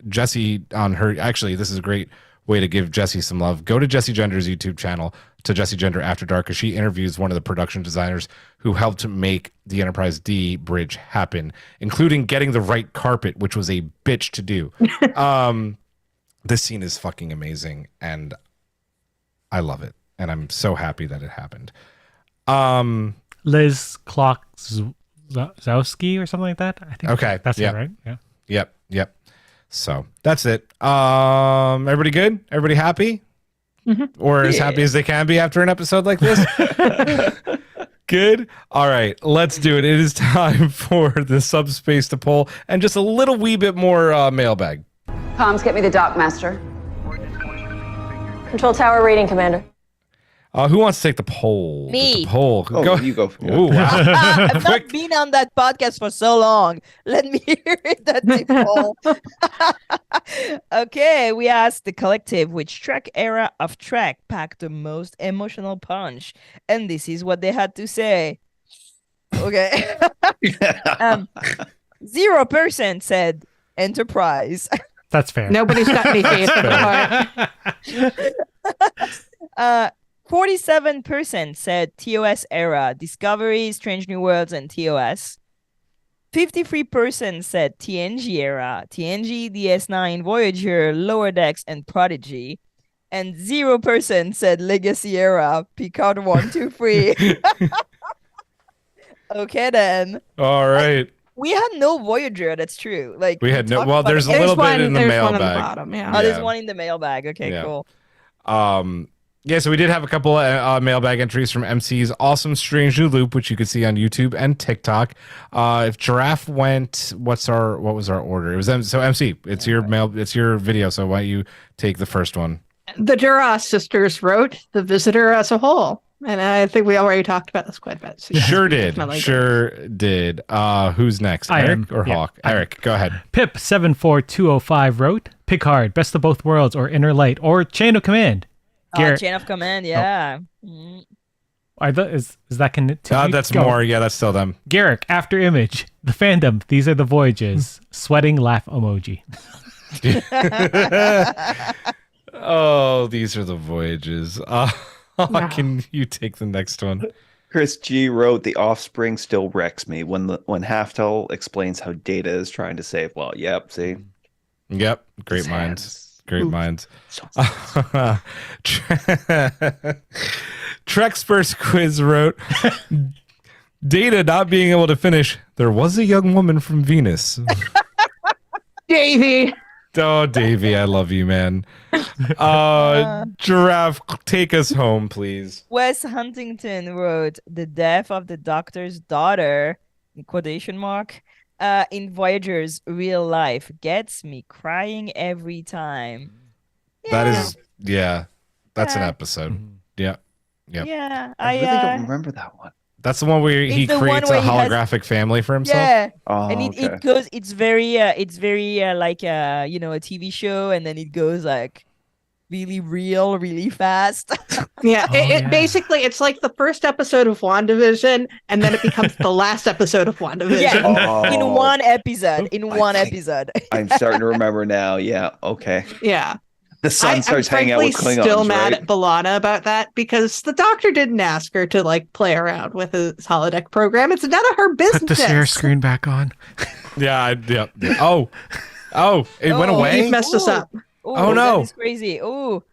Jessie on her. Actually, this is a great way to give Jessie some love. Go to Jessie Gender's YouTube channel, to Jessie Gender After Dark, because she interviews one of the production designers who helped make the Enterprise D bridge happen, including getting the right carpet, which was a bitch to do. This scene is fucking amazing, and I love it, and I'm so happy that it happened. Liz Klokzowski or something like that. I think. Okay, that's it, right? Yeah. Yep. So that's it. Everybody good? Everybody happy? Mm-hmm. Or as happy as they can be after an episode like this? Good. All right, let's do it. It is time for the subspace to poll and just a little wee bit more mailbag. Comms, get me the dock master. Control tower reading, Commander. Who wants to take the poll? Me. The poll. You go. Ooh, wow. I've not been on that podcast for so long. Let me hear it. That's the poll. Okay, we asked the collective which Trek era of Trek packed the most emotional punch, and this is what they had to say. Okay. 0% said Enterprise. That's fair. Nobody's got any faith in the 47% said TOS era, Discovery, Strange New Worlds, and TOS. 53% said TNG era, TNG, DS9, Voyager, Lower Decks, and Prodigy. And 0% said Legacy era, Picard 1, 2, 3. Okay, then. All right. We had no Voyager, that's true. Like we had no. Well, there's a little bit in the mailbag. One on the bottom, yeah. Oh, there's one in the mailbag. Okay, cool. Yeah, so we did have a couple of mailbag entries from MC's Awesome Strange New Loop, which you can see on YouTube and TikTok. If Giraffe went, what was our order? It was MC. It's your video. So why don't you take the first one? The Duras sisters wrote The Visitor as a whole, and I think we already talked about this quite a bit. So Sure did. Who's next? Eric or Hawk? Eric, go ahead. Pip74205 wrote Picard, Best of Both Worlds, or Inner Light, or Chain of Command. Chain of Command, yeah. Is that that's more. Yeah, that's still them. Garrick, After Image, The Fandom, These Are the Voyages, Sweating Laugh Emoji. Oh, These Are the Voyages. Can you take the next one? Chris G wrote, "The Offspring still wrecks me when Haftel explains how Data is trying to save." Well, yep. See, Yep. Great His minds. hands. Great Ooh. minds. So Trexperts Quiz wrote, Data not being able to finish, there was a young woman from Venus. Davey. Oh, Davey, I love you, man. Giraffe, take us home, please. Wes Huntington wrote, "The death of the Doctor's daughter," in quotation mark, in Voyager's real life gets me crying every time. That Yeah. is, that's an Yeah. episode. Yeah. Yep. Yeah, I really don't remember that one. That's the one where he It's the one creates a where he has- holographic family for himself. Yeah, Oh, and okay. it goes. It's very like a TV show, and then it goes like really real, really fast. Yeah, Oh, it yeah. basically it's like the first episode of WandaVision, and then it becomes the last episode of WandaVision. Yeah, in Oh. one episode. In I one think- episode. I'm starting to remember now. Yeah. Okay. Yeah. The son starts I'm hanging out with frankly Klingons. still mad right? at B'Elanna about that because the Doctor didn't ask her to like play around with his holodeck program. It's none of her business. Put the share screen back on. Yeah. Oh, it went Oh, away. You've messed us Ooh. up. Ooh, Oh, no. that is crazy. Ooh,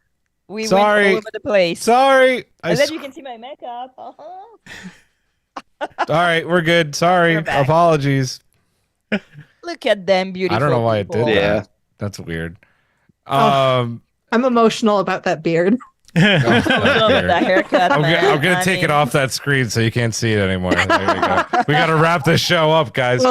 we went Sorry. all over the place. Sorry. I bet you can see my makeup. All right, we're good. Sorry. We're back. Apologies. Look at them beautiful. I don't know why it did people. Yeah. that. That's weird. Oh. I'm emotional about that beard. I love that haircut. I'm man. gonna I take it mean, off that screen so you can't see it anymore. There we go. We got to wrap this show up, guys.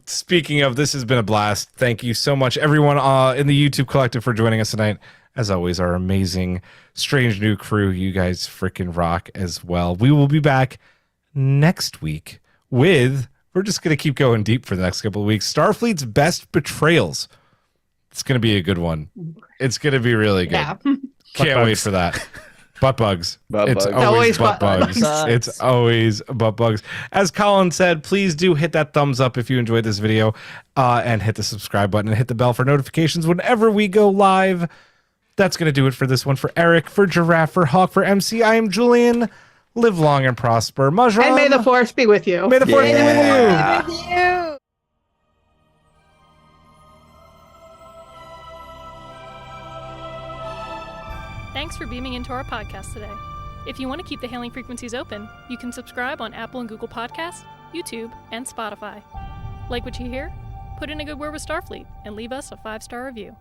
Speaking of, this has been a blast. Thank you so much, everyone in the YouTube Collective, for joining us tonight. As always, our amazing, strange new crew. You guys freaking rock as well. We will be back next week with. We're just gonna keep going deep for the next couple of weeks. Starfleet's best betrayals. It's gonna be a good one. It's gonna be really good. Yeah. Can't wait for that. Butt bugs. Butt It's bugs. always Always butt butt bugs. bugs. It's always butt bugs. As Colin said, please do hit that thumbs up if you enjoyed this video, and hit the subscribe button and hit the bell for notifications whenever we go live. That's gonna do it for this one. For Eric, for Giraffe, for Hawk, for MC, I am Julian. Live long and prosper. Majram. And may the force be with you. May the force be with you. Yeah. with you. Thanks for beaming into our podcast today. If you want to keep the hailing frequencies open, you can subscribe on Apple and Google Podcasts, YouTube, and Spotify. Like what you hear? Put in a good word with Starfleet and leave us a 5-star review.